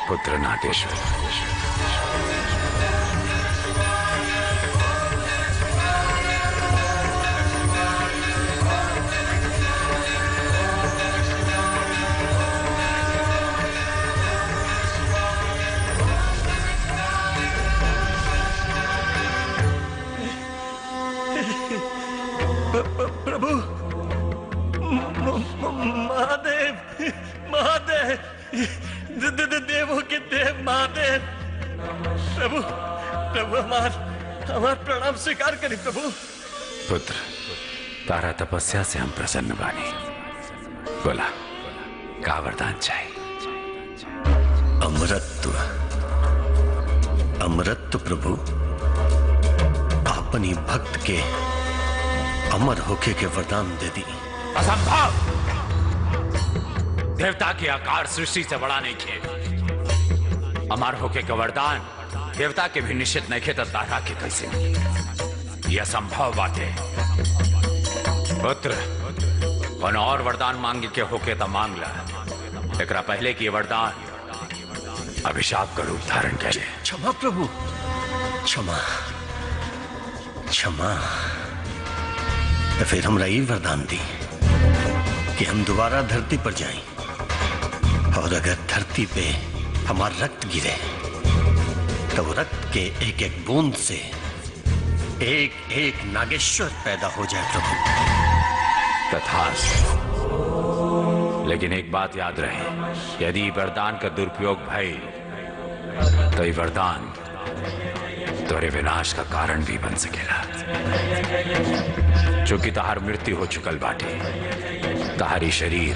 पुत्र नागेश्वर, प्रभु महादेव, महादेव, देवों के देव महादेव, प्रभु, प्रभु हमार प्रणाम स्वीकार करी प्रभु। पुत्र, तारा तपस्या से हम प्रसन्न बानी। बोला, का वरदान चाहिए? अमृत, अमृत प्रभु, अपनी भक्त के अमर होके के वरदान दे दी। असंभव! देवता के आकार सृष्टि से बड़ा नहीं खे। अमर होके का वरदान देवता के भी निश्चित नहीं खे, तो तारा के कैसे? यह असंभव बात है। पुत्र, कौन और वरदान मांगे के होके तो मांग ला। एकरा पहले की वरदान अभिशाप का रूप धारण करे। क्षमा प्रभु, क्षमा, क्षमा। तो फिर हमरा ये वरदान दी कि हम दोबारा धरती पर जाएं, और अगर धरती पे हमारा रक्त गिरे तो रक्त के एक एक बूंद से एक एक नागेश्वर पैदा हो जाए प्रभु। तथास्तु। लेकिन एक बात याद रहे, यदि वरदान का दुरुपयोग भई तो ये वरदान तोरे विनाश का कारण भी बन सकेला। चूंकि तहार मृत्यु हो चुकल बाटे, तहारी शरीर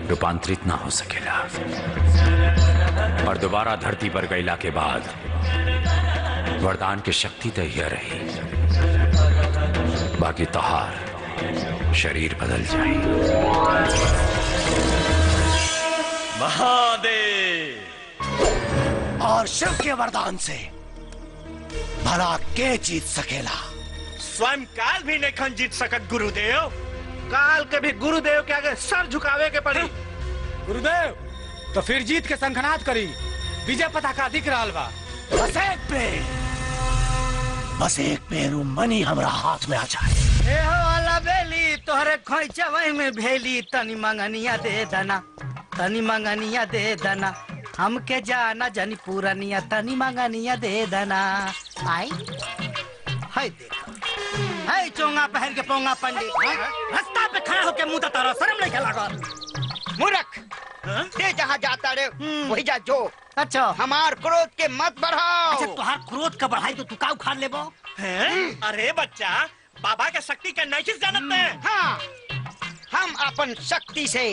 रूपांतरित ना हो सकेला, और दोबारा धरती पर गईला के बाद वरदान की शक्ति तो यह रही, बाकी तहार शरीर बदल जाए। महादेव! और शिव के वरदान से भला के जीत सकेला? स्वयं काल भी नहीं जीत सकत गुरुदेव। काल के भी गुरुदेव के आगे सर झुकावे के पड़ी। गुरुदेव, तो फिर जीत के संखनाद करी। विजय पताका दिख रहा बा। बस एक पेरू मनी हमरा हाथ में आ जाए। ए हो वाला बेली, तोहरे खोइचा वही में भेली। तनी मंगनिया दे दना, तनी मंगनिया दे दना, हमके जाना जानी पूरनिया। तनी मंगनिया दे दना। आई हाय देखा, हाय चोंगा पहन के पोंगा पंडित रास्ता पे खड़ा होके मुंह तारा, शर्म नहीं लागल? मूर्ख, ते जहाँ जाता रे वही जा जो। अच्छा, हमार क्रोध के मत बढ़ाओ। अच्छा, तुहार क्रोध का बढ़ाई तो तू का उखाड़ लेबो? अरे बच्चा, बाबा के शक्ति के नहीं जानत है। हाँ, हम अपन शक्ति से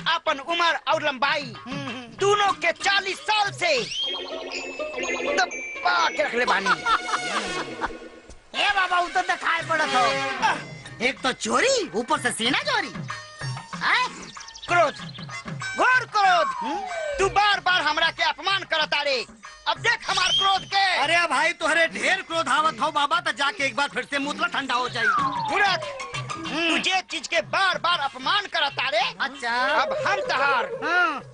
अपन उम्र और लंबाई दोनों के 40 साल से दबा के रख ले बानी। ए बाबा, वो तो दिखाई पड़त हो। एक तो चोरी, ऊपर से सीना चोरी। क्रोध, घोर क्रोध। तू बार बार हमरा के अपमान करता रे। अब देख हमार क्रोध के। अरे भाई, तुहरे ढेर क्रोध आवत हो बाबा, तो जाके एक बार फिर से मुतला ठंडा हो जाई। मूर्ख, तुझे चीज के बार बार अपमान करता रे। अच्छा, अब हम तहार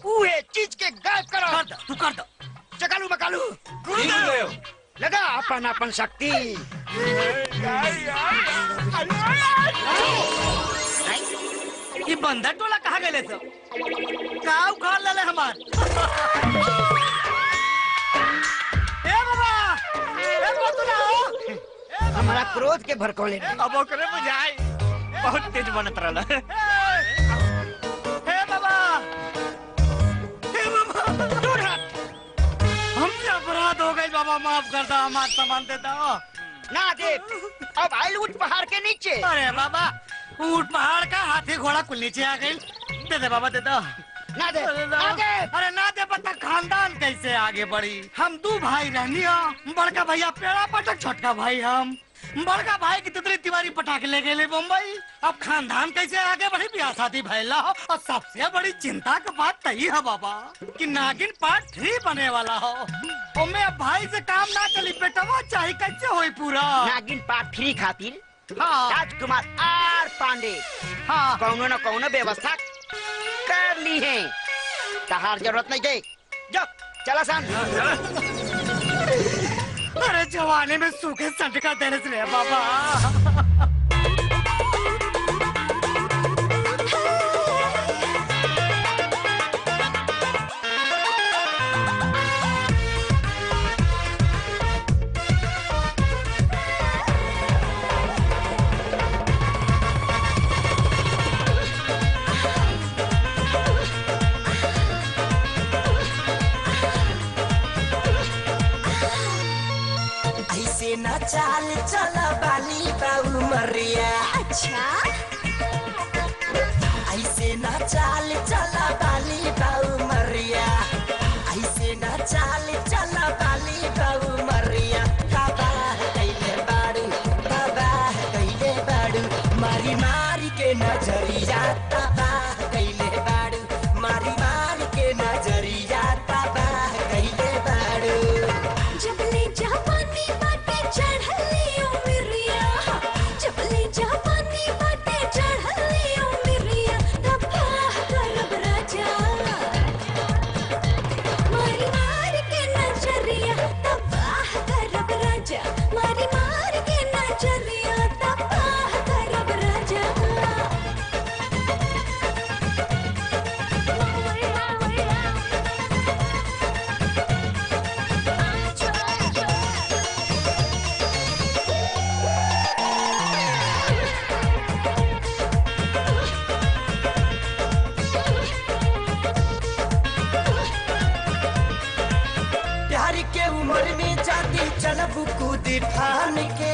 उहे चीज के गायब करो। कर दो, तू कर दो। चकालू मकालू। गुरुदेव, लगा अपन अपन शक्ति। ये बंदर टोला कहाँ गए सब? का उखाड़ ले हमार? ए बाबा, ए बतुला हो। हमारा क्रोध के भड़कोले। अब ओकरे बुझाई बहुत तेज बनत रहला। हे बाबा, हे बाबा, दूर हट। हमसे अपराध हो गई बाबा, माफ कर दो, हमारा सामान दे दो। ना दे, अब आइल ऊंट पहाड़ के नीचे। अरे बाबा, ऊंट पहाड़ का हाथी घोड़ा कुल नीचे आ गई। दे दे बाबा, दे दो। ना दे, आगे। अरे ना दे, बता खानदान कैसे आगे बढ़ी। हम दो भाई रहनी हो, बड़का भैया पेड़ा पटक, छोटका भाई हम। बड़का भाई की तितली तिवारी पटाखे ले गए मुंबई। अब खानदान कैसे आगे बढ़ी, ब्याह शादी भैला हो। और सबसे बड़ी चिंता का बात तही है बाबा कि नागिन पार्ट 3 बने वाला हो। और मैं अब भाई से काम ना चली, बेटवा चाहे कैसे होई पूरा। नागिन पार्ट 3 खातिर हाँ। राजकुमार आर पांडे हाँ। कौनो न कौनो व्यवस्था कर ली है। तहार जरूरत नहीं गई। जो चला सान। अरे जवानी में सूखे संटका देने से बाबा। ना चाल चला बाली बाबू मरिया। अच्छा, ऐसे ना चाल चला बाली बाबू मरिया। ऐसे ना चाल चला बाली बाबू मरिया। बाबा कैले बाड़ू, बाबा कैले बाड़ू, मारी मारी के नजरिया। बाबा कैले बाड़ू, मारी मारी के नजरिया। बाबा कैले बाड़ू। जबले जापानी बाटे चढ़लियो मिरिया, जबले जापानी बाटे चढ़लियो मिरिया। तब्बा करब राजा, मारी मार के नजरिया। तब्बा करब राजा, मारी मार के नजरिया। तब्बा करब राजा। प्यार के उम्र में जाती चलब कूद फान के।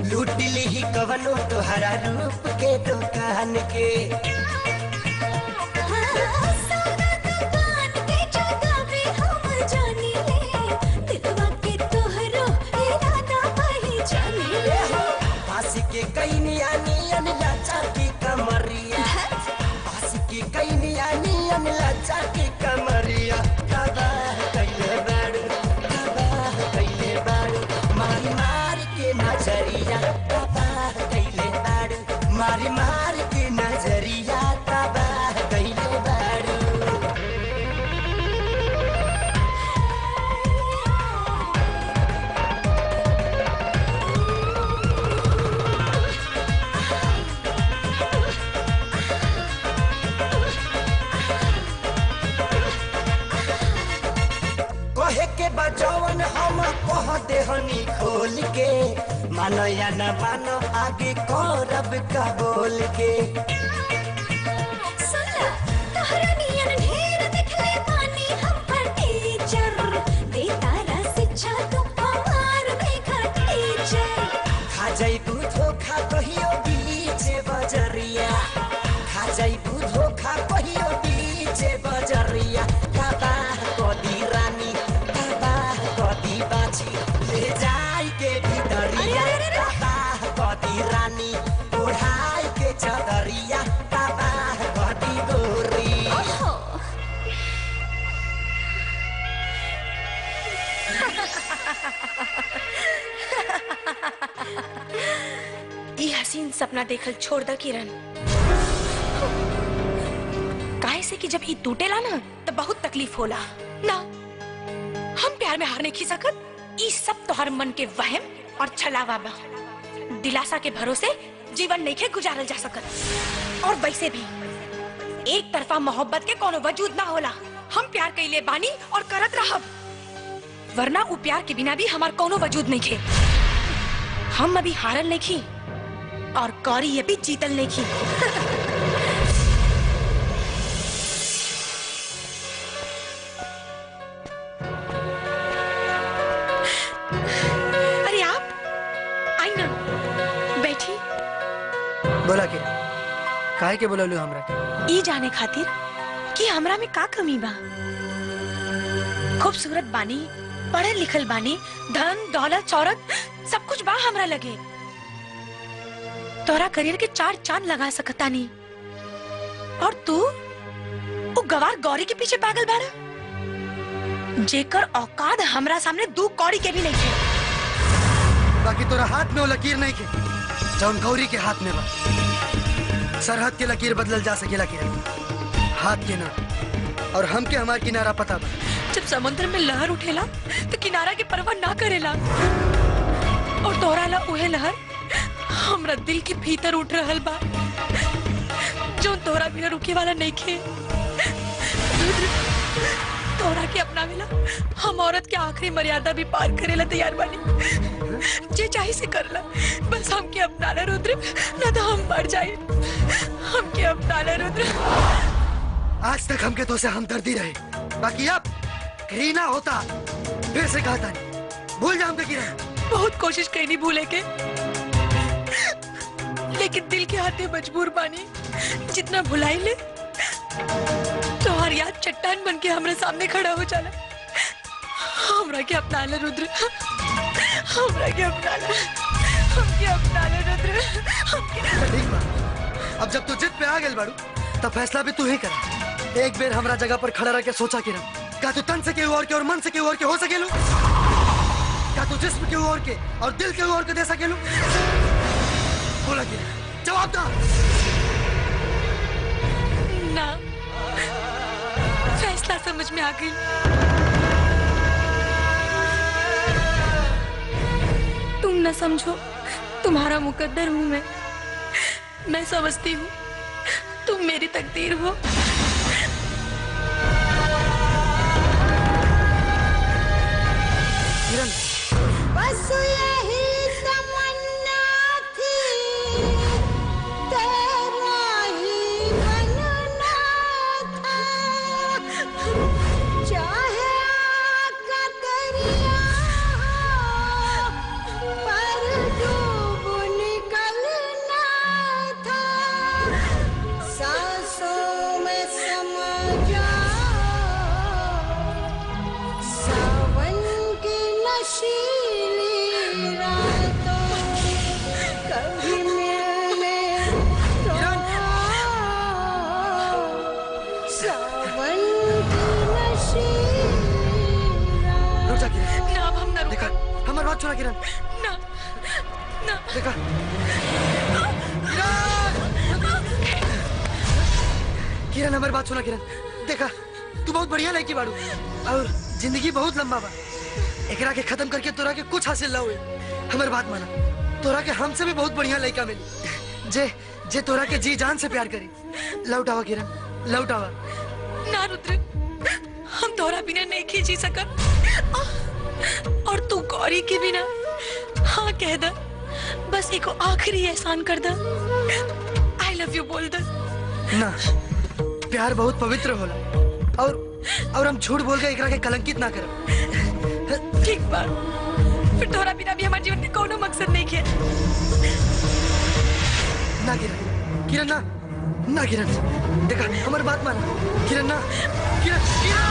लूट ली कवनो तोहरा रूप के दुकान के। फांसी के कई नियन लाचा की कमरिया। फांसी के कई नियन लाचा की कमरिया। बाबा कैले बाड़ू, बाबा कैले बाड़ू, मारी मार के नजरिया। बाबा कैले बाड़ू, मारी मार के नजरिया। बाबा कैले बाड़ू। कहे के बचवन हम कह देहनी खोल के। मानो या न मानो आगे करब का बोल के। सुनला, तोहरा नियन ढेर देखले बानी हम पर टीचर। दे तारा शिक्षा तू हमार देखा टीचर। खा जाइबू धोखा कहियो बीच बजरिया। खा जाइबू धोखा कहियो बीच बजरिया। बाबा कदी रानी, बाबा कदी बाची, ले जाई के भीतरिया। बाबा कदी रानी, ओढ़ाई के चदरिया। बाबा कदी गोरी। ये हसीन सपना देखल छोड़ द किरण। काहे से कि जब ये टूटेला ना तो बहुत तकलीफ होला ना। हम प्यार में हार नहीं खी सकत। ई सब तोहर मन के वहम और छलावा बा। दिलासा के भरोसे जीवन नहीं के गुजारल जा सकत। और वैसे भी एक तरफा मोहब्बत के कोनो वजूद ना होला। हम प्यार कइले बानी और करत रहब, वरना उ प्यार के बिना भी हमार कोनो वजूद नहीं खे। हम अभी हारल नहीं खी और गौरी ये भी जीतल नहीं खी। अरे आप आई ना, बैठी। बोला के काहे के बोललू हमरा के? ई जाने खातिर कि हमरा में का कमी बा। खूबसूरत बानी, पढ़ल लिखल बानी, धन दौलत शौहरत सब कुछ बा हमरा लगे। तोरा करियर के 4 चांद लगा सकता नहीं। और तू वो गवार गौरी के पीछे पागल बाड़ा, जेकर औकात हमरा सामने 2 कौड़ी के भी नहीं थे। बाकी तोरा हाथ में वो लकीर नहीं के जौन गौरी के हाथ में बा। सरहद के लकीर बदलल जा सकेला किरण, हाथ के ना। और हम के हमार किनारा पता बा। जब समुद्र में लहर उठेला तो किनारा के परवाह ना करेला। और तोरा ला उहे लहर हमरा दिल के भीतर उठ रहल बा, जो तोरा बिना रुके वाला नहीं खे। तोरा के अपनावेला हम औरत के आखिरी मर्यादा भी पार करेला तैयार बानी। जे चाहे से करला, बस हमके अपनाला रुद्र, ना तो हम मर जाए। हमके अपनाला रुद्र। आज तक हमके तो से हमदर्दी रहे, बाकी अब घृणा होता। फिर से कहता नहीं, भूल जा हमके किरण। बहुत कोशिश करी भूले के, लेकिन दिल के हाथे मजबूर बानी। जितना भुलाई ले तो हर याद चट्टान बन के हमारे सामने खड़ा हो जाला। हमरा के अपना ले रुद्र, हमरा के अपना ले, हमके अपना ले रुद्र, हमके। ठीक बा, अब जब तू जिद पे आ गेल बाड़ू तब फैसला भी तू ही करा। एक बेर हमरा जगह पर खड़ा रह के सोचा किरण, क्या तू तन से केहू और के और मन से केहू और के हो सकेलू? क्या तू जिस्म केहू और के और दिल केहू और के दे सकेलू? बोला किरण, जवाब दा। ना, फैसला समझ में आ गई। तुम न समझो, तुम्हारा मुकद्दर हूँ मैं समझती हूँ तुम मेरी तकदीर हो। किरण, बस यही तमन्ना थी, तेरा ही बनना था। चाहे आका दरिया पर डूब निकलना था। सांसों में समा जाओ, सावन की नशीली रातों कभी मिलने तो आओ। सावन की नशीली रुक जा किरण। ना, अब हम न देखा, हमारी बात सुना किरण। ना, ना। देखा, किरण हमारी बात सुना किरण। देखा, तू बहुत बढ़िया लड़की बाड़ू और जिंदगी बहुत लंबा बा। एकरा के खत्म करके तोरा के कुछ हासिल ना हुए। हमारी बात माना, तोरा के हमसे भी बहुत बढ़िया लड़का मिली जे जे तोरा के जी जान से प्यार करी। लौटावा किरण, लौटावा। ना रुद्र, हम तोरा बिना नहीं की जी सकत। और तू गौरी के बिना हाँ कह द, बस एको आखिरी एहसान कर द। आई लव यू बोल द। ना, प्यार बहुत पवित्र होला और हम झूठ बोल के एकरा के कलंकित ना करब। ठीक बा, फिर तोरा बिना भी हमारे जीवन में कोनो मकसद नहीं है। ना किरण, किरण ना, ना किरण। देखा, हमारी बात माना किरण। ना किरण, किरण।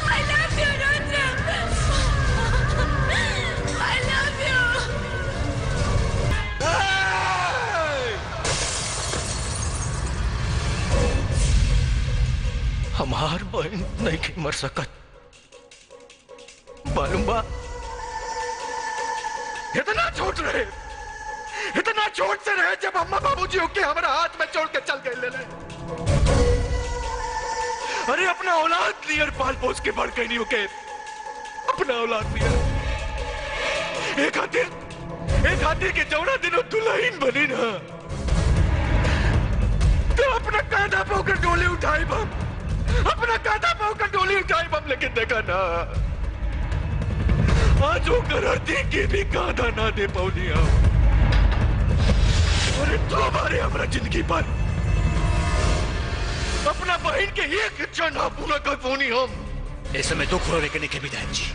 I love you, Rudra. I love you. हमार बहन नहीं के मर सकत, मालूम बा? इतना छोट रहे, इतना छोट से रहे जब अम्मा बाबूजी होके हमारा हाथ में छोड़ के चल गए ले। अरे अपना औलाद लियर पाल पोस के बढ़ गई नहीं होके अपना औलाद दिया। एक हाथी के जौना दिनों दुल्हन बनी ना तो अपना कांधा पाकर डोली उठाई बम, अपना कांधा पाकर डोली उठाई बम, लेकिन देखा ना आज वो करती के भी कांधा ना दे पौनी हम। अरे तुम्हारे हमारा जिंदगी पर अपना बहन के एक इच्छा ना पूरा कर पौनी हम। ऐसे में दुख रोने के नहीं के विधायक जी,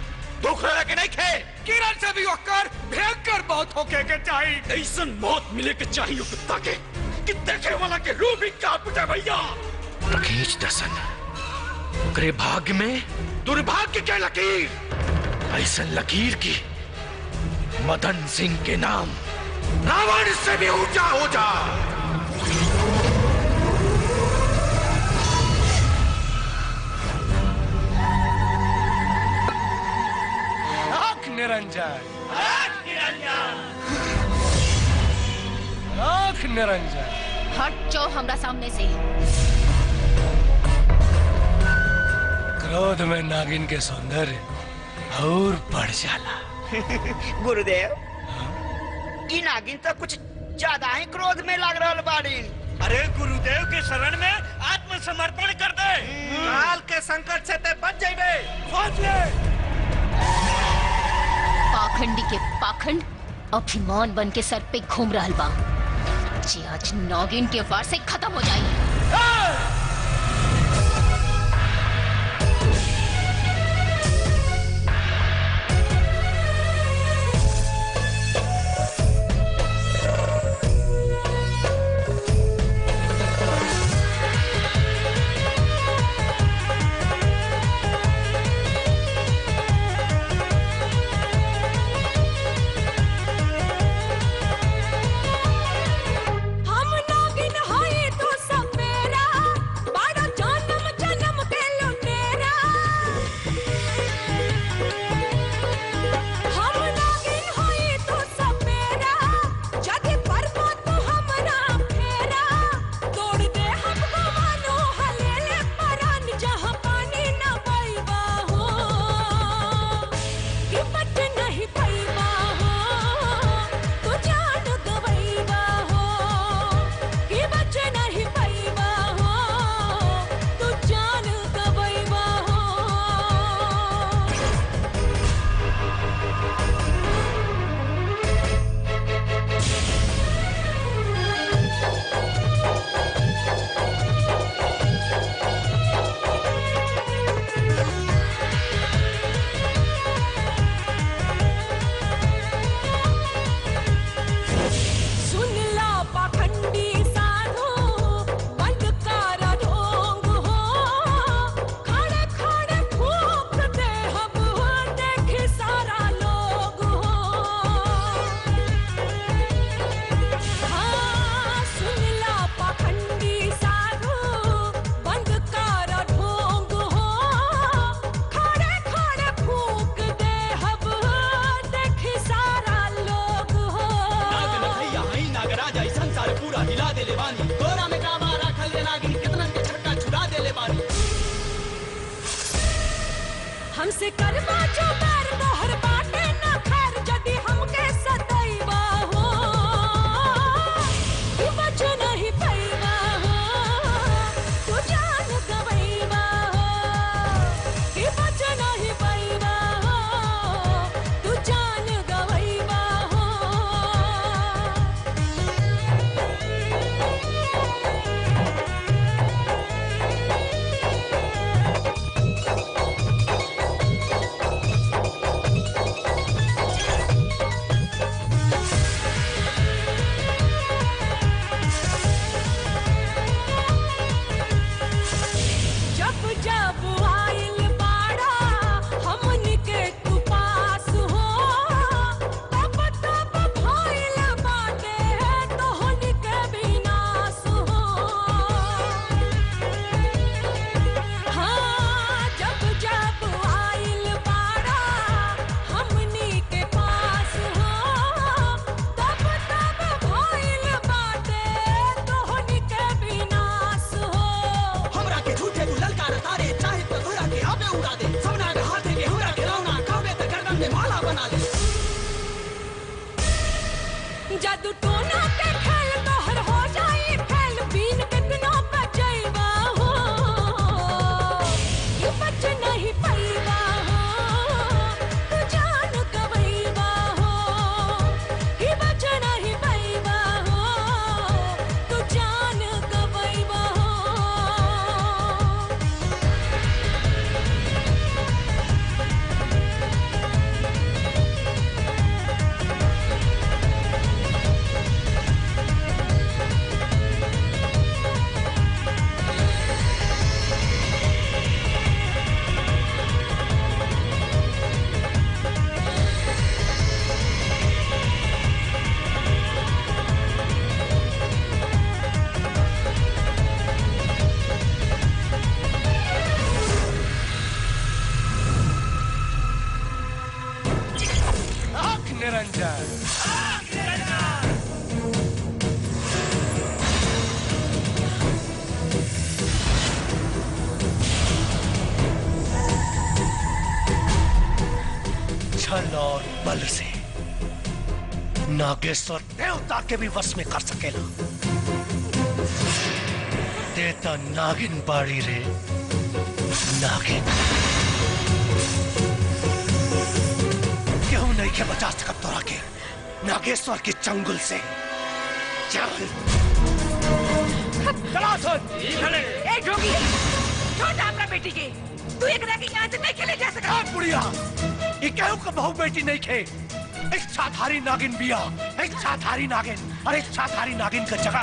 दुख रोने के नहीं खे, किरण से भी होकर भयंकर मौत होके के चाहिए। ऐसा मौत मिले के चाहिए कुत्ता के कि देखे वाला के रूह भी कांप उठे भैया। खींच दसन ओकरे भाग्य में दुर्भाग्य के लकीर, ऐसा लकीर की मदन सिंह के नाम रावण से भी ऊंचा हो जा। निरंजन, आँख निरंजन, हट जाओ हमरा सामने से। क्रोध में नागिन के सौंदर्य और बढ़ जाला। गुरुदेव, ई नागिन तो कुछ ज्यादा ही क्रोध में लग रहा बाड़ी। अरे गुरुदेव के शरण में आत्मसमर्पण कर दे, काल के संकट से ते बच जाइबे। सोच ले। पाखंडी के पाखंड अभिमान बन के सर पे घूम रहल बा, जे आज नागिन के वार से खत्म हो जाई। हम नागिन हई तो सब मेरा, बड़ा जन्म जन्म के लुटेरा। हम नागिन हई तो सब मेरा, जदि परबो तो हमरा फेरा। तोड़ दे हमको मानो हलेले परान, जहाँ पानी न पैबा हो कि बच नहीं पैबा हो, तू जान गवैबा हो कि बच नहीं पैबा हो, तू जान गवैबा हो। सुन ला पाखंडी साधु, बंद कर ढोंग हो, खड़े खड़े फूंक दे हम हो, देखे सारा लोग हो। हाँ सुन ला पाखंडी साधु, बंद कर ढोंग हो, खड़े खड़े फूंक दे हम हो, देखे सारा लोग हो। भैया हई नागराज ऐसन सारे पूरा हिला देले बानी, तोरा में कामा राखल रे नागिन, कितनन के छक्का छुड़ा देले बानी। हमसे करवा जो बैर तोहर बाटे न खैर, जदि हमके सदैवा हो कि बच नहीं पैबा हो, तू जान गवैबा हो कि बच नहीं पैबा हो, तू जान गवैबा हो। बल से नागेश्वर देवता के भी वश में कर सकेला। देता नागिन बाड़ी रे नागिन। क्यों नहीं के बचा सकत तोरा के नागेश्वर के चंगुल से। चल चला सुन। ए जोगी, छोड़ अपना बेटी के। तू एक रह के यहाँ से नहीं खेले जा सकता। बुढ़िया, ये क्यों का बहू बेटी नहीं खे? इच्छाधारी नागिन बिया, इच्छाधारी नागिन। और इच्छाधारी नागिन का जगह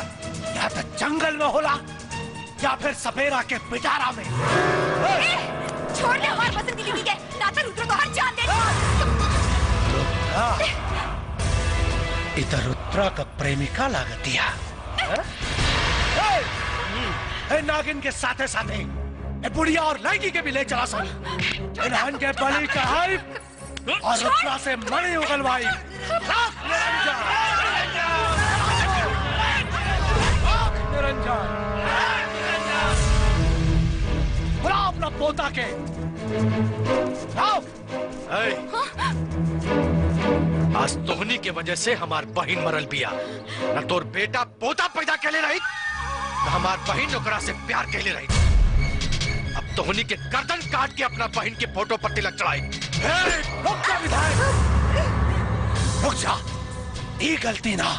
या तो जंगल में होला या फिर सपेरा के पिटारा में। छोड़ दे हमारे पसंद की के, ना तो रुद्र को हर जान दे। इधर रुद्रा का प्रेमिका लागत दिया। नागिन के साथे साथे बुढ़िया और लड़की के भी ले चला सन। इन्हान के बलि चढ़ाई और रुद्रा से मणि उगलवाई। निरंजन, बुला अपना पोता के। आओ। आज तोहनी के वजह से हमार बहन मरल बिया। न तोर बेटा पोता पैदा केले रही, न हमार बहन ओकरा से प्यार केले रही। अब तोहनी के गर्दन काट के अपना बहन के फोटो पर तिलक चढ़ाई। रुक जा विधायक, रुक जा। ये गलती ना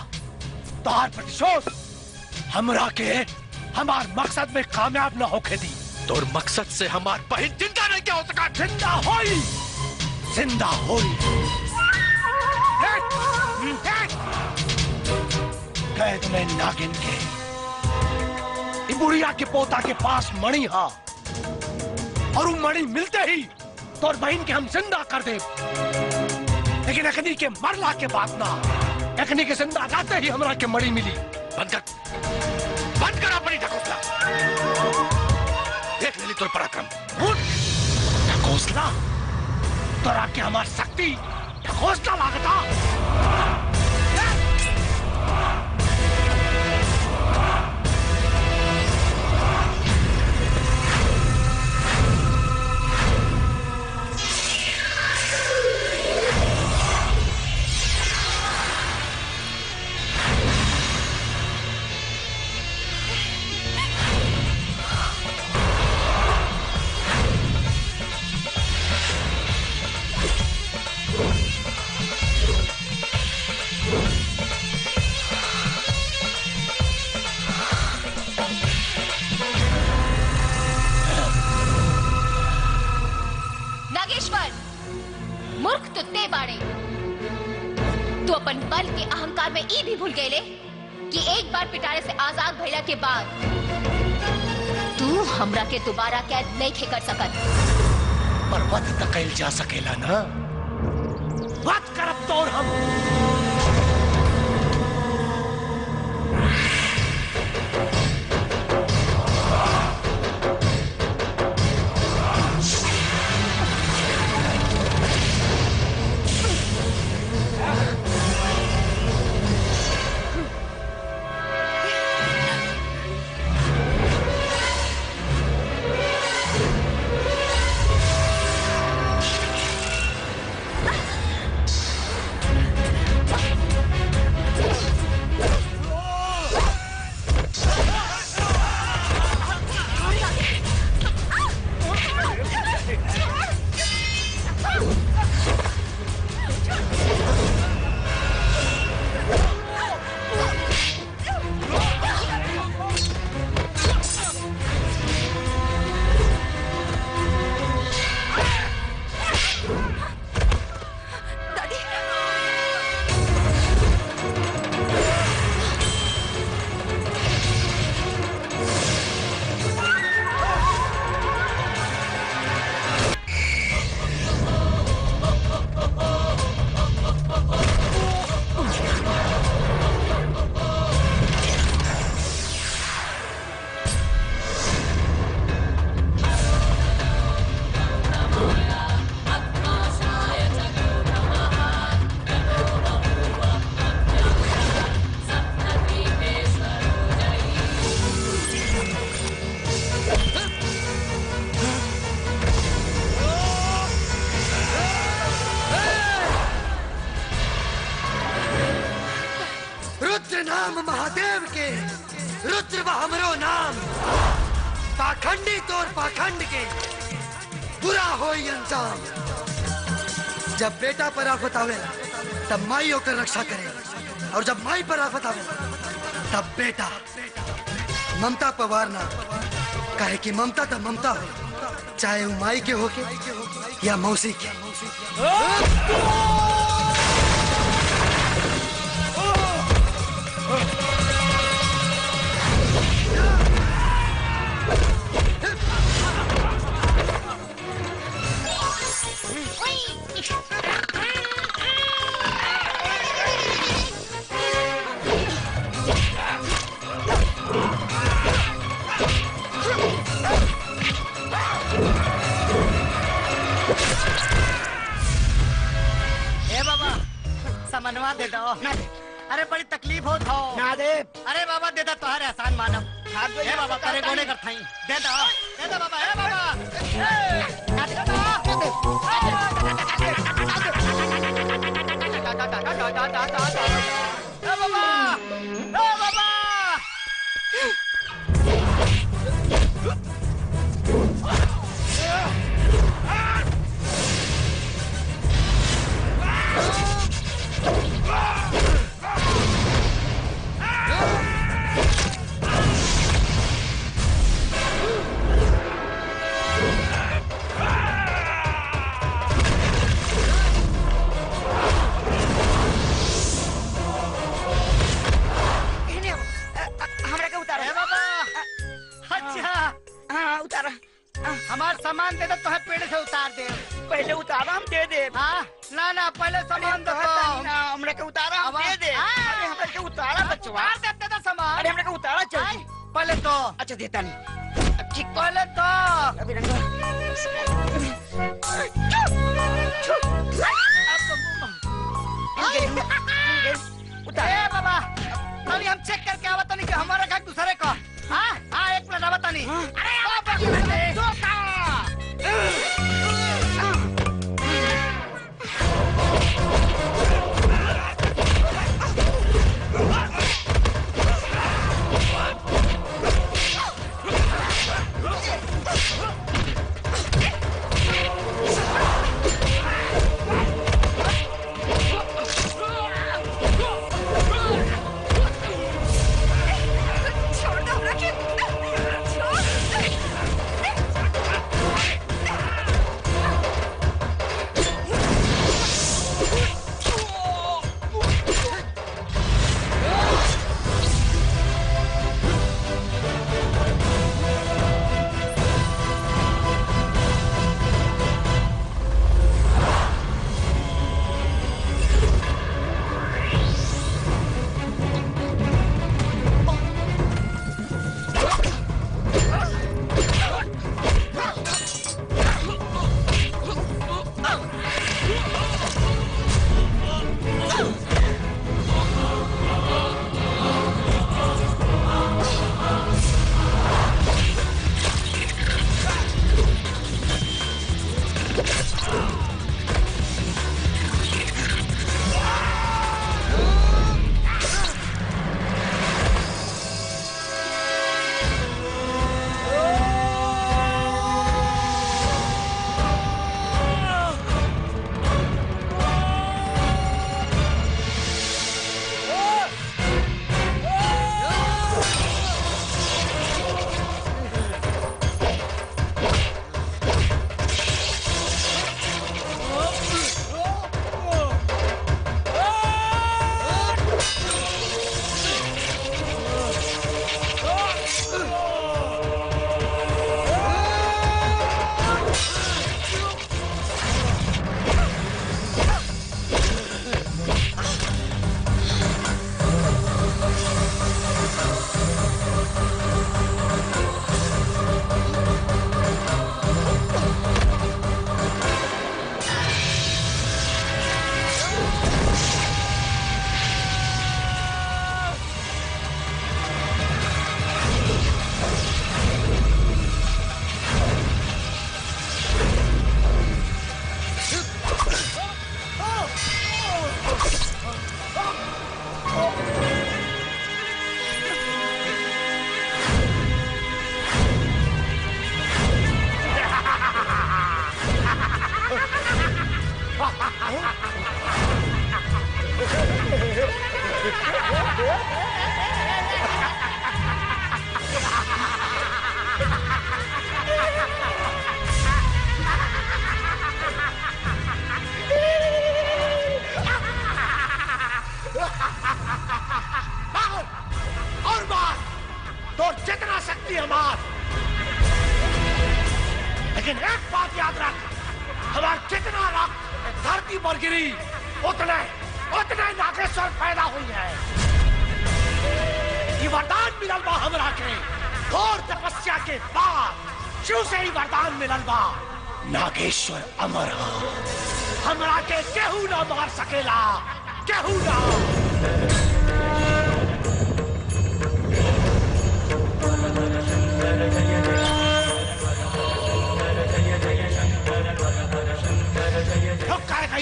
तोहार प्रतिशोध हमरा के हमार मकसद में कामयाब न होके दी। तोर मकसद से हमार बहन जिंदा नहीं क्या हो सका? जिंदा होई, जिंदा होई। कैद में नागिन के बुढ़िया के पोता के पास मणि हा, और वो मणि मिलते ही तोर बहन के हम जिंदा कर दे। लेकिन अखनी के मरला के बाद ना, अखनी के जिंदा जाते ही हमरा के मणि मिली। बंद कर अपनी ढकोसला। देख लेली तोर पराक्रम। ढकोसला तोरा के हमार शक्ति ढकोसला लागता। मूर्ख तो ते बाड़े। तू अपन बल के अहंकार में ई भी भूल गए कि एक बार पिटारे से आजाद भइला के बाद तू हमरा के दोबारा कैद नहीं कर सकत। पर वध तक कैल जा सकेला ना। वध करब तो हम। महादेव के रुद्र बा हमरो नाम। पाखंडी तोर पाखंड के बुरा हो अंजाम। जब बेटा पर आफत आवेला तब माई होकर रक्षा करे, और जब माई पर आफत आवेला तब बेटा ममता पवार ना, काहे कि ममता तो ममता हो, चाहे वो माई के होके या मौसी के। समनवा दे दो ना दे। अरे बड़ी तकलीफ हो तो ना दे। अरे बाबा दे दो तुम्हारे आसान मानव। हे बाबा करे गोने कर थाई दे दो बाबा। हे बाबा ना दे दो। हे बाबा हमार सामान दे दो तो है पेड़ से उतार दे। पहले उतारा हम दे दे। हाँ ना पहले सामान दो तो हमरे के उतारा हम दे दे। अरे हमरे के उतारा बचवा दे दो सामान। अरे हमरे के उतारा चाहिए पहले तो। अच्छा देता नहीं ठीक पहले तो अभी रंगा उतार बाबा। अभी हम चेक करके आवत नहीं कि हमारा घर दूसरे का। हाँ एक मिनट आवत नहीं। अरे तो जितना शक्ति हमार, लेकिन एक बात याद रख, हमार जितना रक्त धरती पर गिरी उतने नागेश्वर पैदा हुई है। ये वरदान मिलल बा हमरा के, घोर तपस्या के बाद शिव से ही वरदान मिलल बा। नागेश्वर अमर हो, हमरा के केहू ना मार सकेला, केहू ना।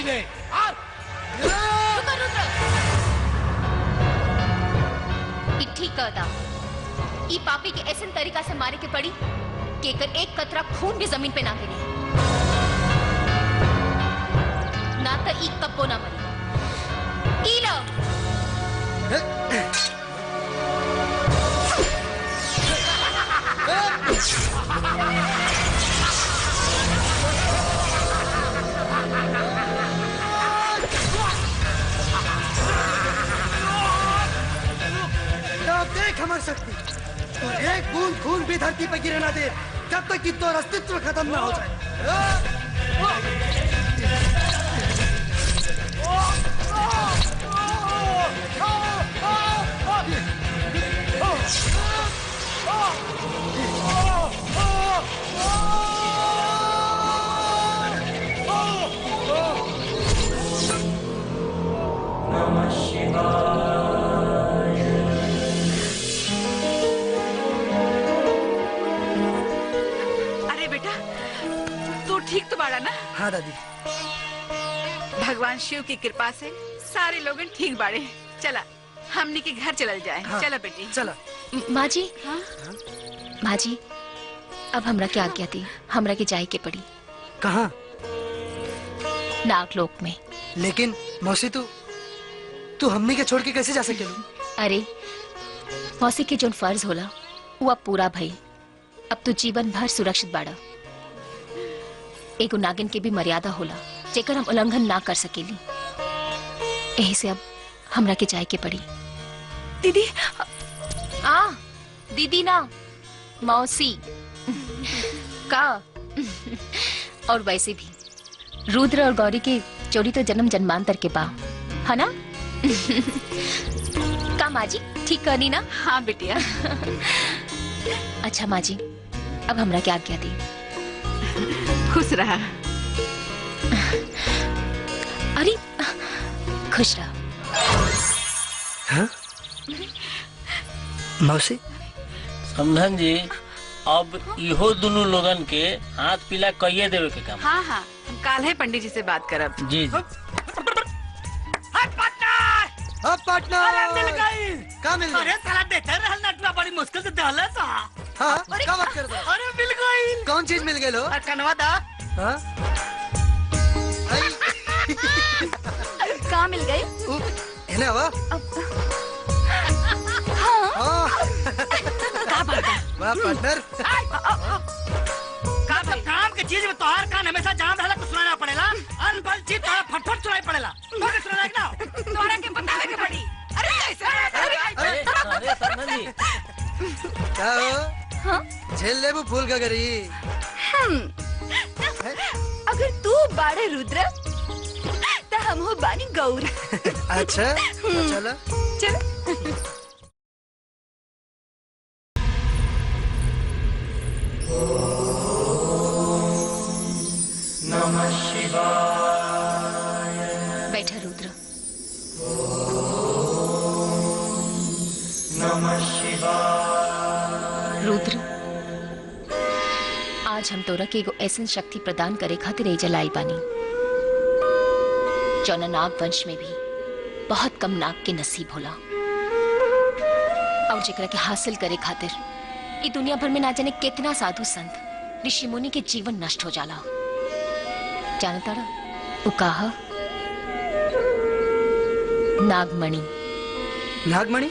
ले ठीक कहता, ई पापी के ऐसे तरीका से मारे के पड़ी कि एकर एक कतरा खून भी जमीन पे ना गिरे, ना तो ई कब्बो ना मरी। ई लो देख हमारी शक्ति, तो एक बूंद खून भी धरती पर गिरे ना दे जब तक कि तो अस्तित्व खत्म ना हो जाए। नमः शिवाय। ठीक तो बाड़ा ना? हाँ दादी। भगवान शिव की कृपा से सारे लोग ठीक बाड़े। चला हमनी के घर चलल जाए। हाँ, चला बेटी चला। माँ जी, हाँ? माँ जी, अब हमरा क्या आज्ञा थी, हमरा के जाए के पड़ी। कहाँ? नागलोक में। लेकिन मौसी तू हमनी के छोड़ के कैसे जा सकेलू? अरे मौसी के जोन फर्ज होला वो अब पूरा भई। अब तू जीवन भर सुरक्षित बाड़ा। एगो नागिन के भी मर्यादा होला जेकर हम उल्लंघन ना कर सकेली। यही से अब हमरा के जाए के पड़ी। दीदी दीदी ना मौसी का। और वैसे भी रुद्र और गौरी की जोड़ी तो जन्म जन्मांतर के बा, है ना? का माँ जी ठीक करनी ना? हाँ बिटिया। अच्छा माँ जी, अब हमरा क्या आज्ञा दी। खुश रहा। अरे खुश रहा। हाँ? मौसी समझन जी, अब इहो दोनों लोगन के हाथ पीला कहिए देवे के काम। हाँ हाँ, हम काल है पंडित जी से बात करब। जी जी। पार्टनर मिल गई। का मिल गई? अरे साला देते रहल नटवा बड़ी मुश्किल से दहले सा। हाँ, क्या बात करता? अरे मिल गई। कौन चीज मिल गई लो? कनवा दा। हाँ? कहाँ मिल गई? है ना वाह? हाँ। का बात है? वाह पार्टनर। काम के चीज में तोहार कान हमेशा जाम रहला कुछ सुनाना पड़ेला। अनबल चीज तोहार फटफट सुनाई पड़ेला। तोहके सुनाना है ना? तोहरा के बतावे के पड़ी। अरे कैसे? अरे समझन जी, क्या हो? झेल ले वो फूल का गरी। अगर तू बाड़े रुद्र तो हम हो बानी गौरी। अच्छा तो चला चल। नमः शिवाय। बैठा रुद्र। नमः शिवाय। रुद्र, आज हम तोरा के एगो ऐसन शक्ति प्रदान करे खातिर एजा लाई बानी जौना नाग वंश में भी बहुत कम नाग के नसीब होला, और जेकरा के हासिल करे खातिर ई दुनिया भर में ना जाने कितना साधु संत ऋषि मुनि के जीवन नष्ट हो जाला। जानता रहा वो कहा? नागमणि। नागमणि?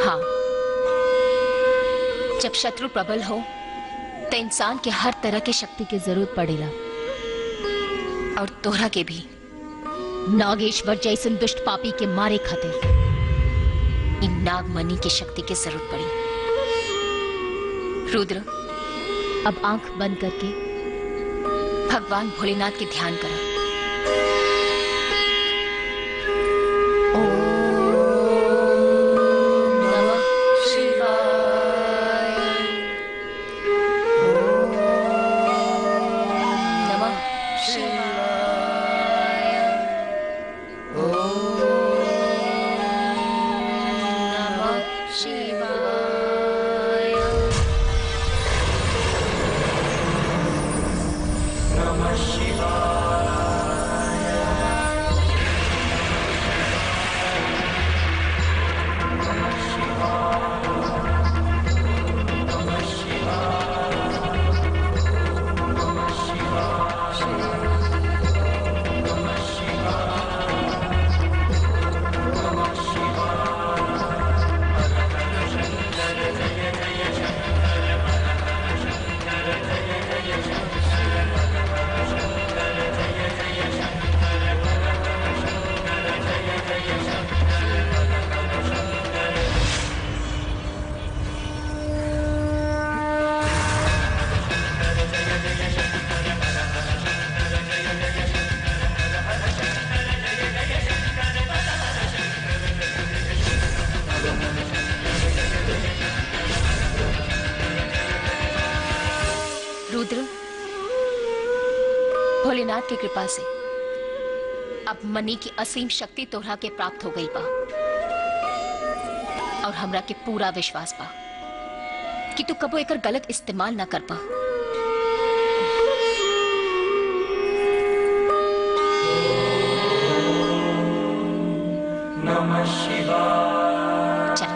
हाँ, जब शत्रु प्रबल हो तो इंसान के हर तरह की शक्ति की जरूरत पड़ेला, और तोहरा के भी नागेश्वर जैसन दुष्ट पापी के मारे खातिर इन नागमणि की शक्ति की जरूरत पड़ी। रुद्र, अब आंख बंद करके भगवान भोलेनाथ के ध्यान करो। भोलेनाथ की कृपा से अब मनी की असीम शक्ति तोहरा के प्राप्त हो गई बा और हमरा के पूरा विश्वास बा कि तू कबो एकर गलत इस्तेमाल ना कर पा। नमः शिवाय। चल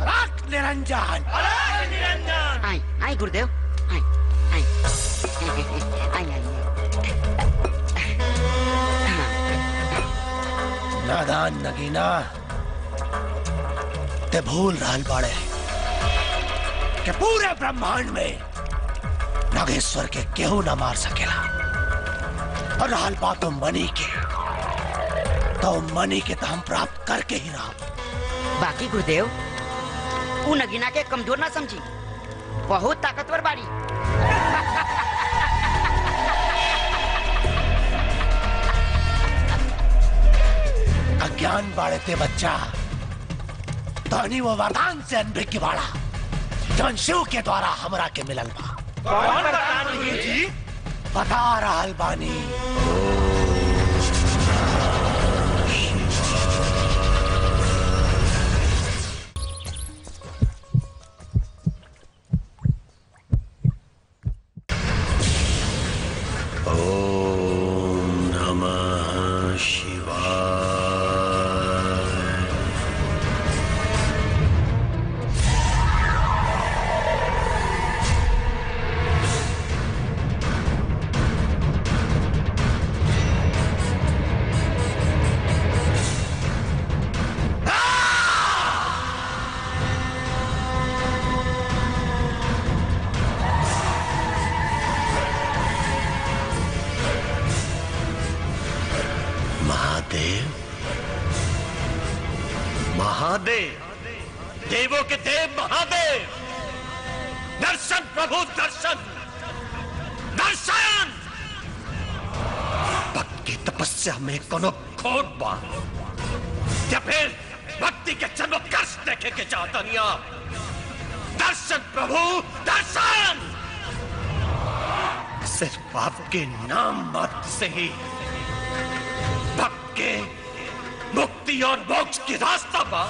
राख निरंजन। आई आई गुरुदेव आई आई आई आई नादान नगीना ते भूल रहल बाड़े कि पूरे ब्रह्मांड में नागेश्वर के केहू न मार सकेला। और रहल बात मणि के, तो मणि के तो हम प्राप्त करके ही रहा। बाकी गुरुदेव वो नगीना के कमजोर ना समझी, बहुत ताकतवर बाड़ी। अज्ञान बाड़े ते बच्चा, तो वो वरदान से अनभिज्ञ की बाड़ा जौन शिव के द्वारा हमरा के मिलल बा। कौन वरदान जी? बता रहल बानी। ओम नमः शिवाय। महादेव, देवों के देव महादेव, दर्शन प्रभु दर्शन, दर्शन। भक्त की तपस्या में कोनो खोट बा या फिर भक्ति के चमत्कार देखे के चाहतनिया। दर्शन प्रभु दर्शन। सिर्फ आपके नाम मात्र से ही भक्त के मुक्ति और मोक्ष की रास्ता बा।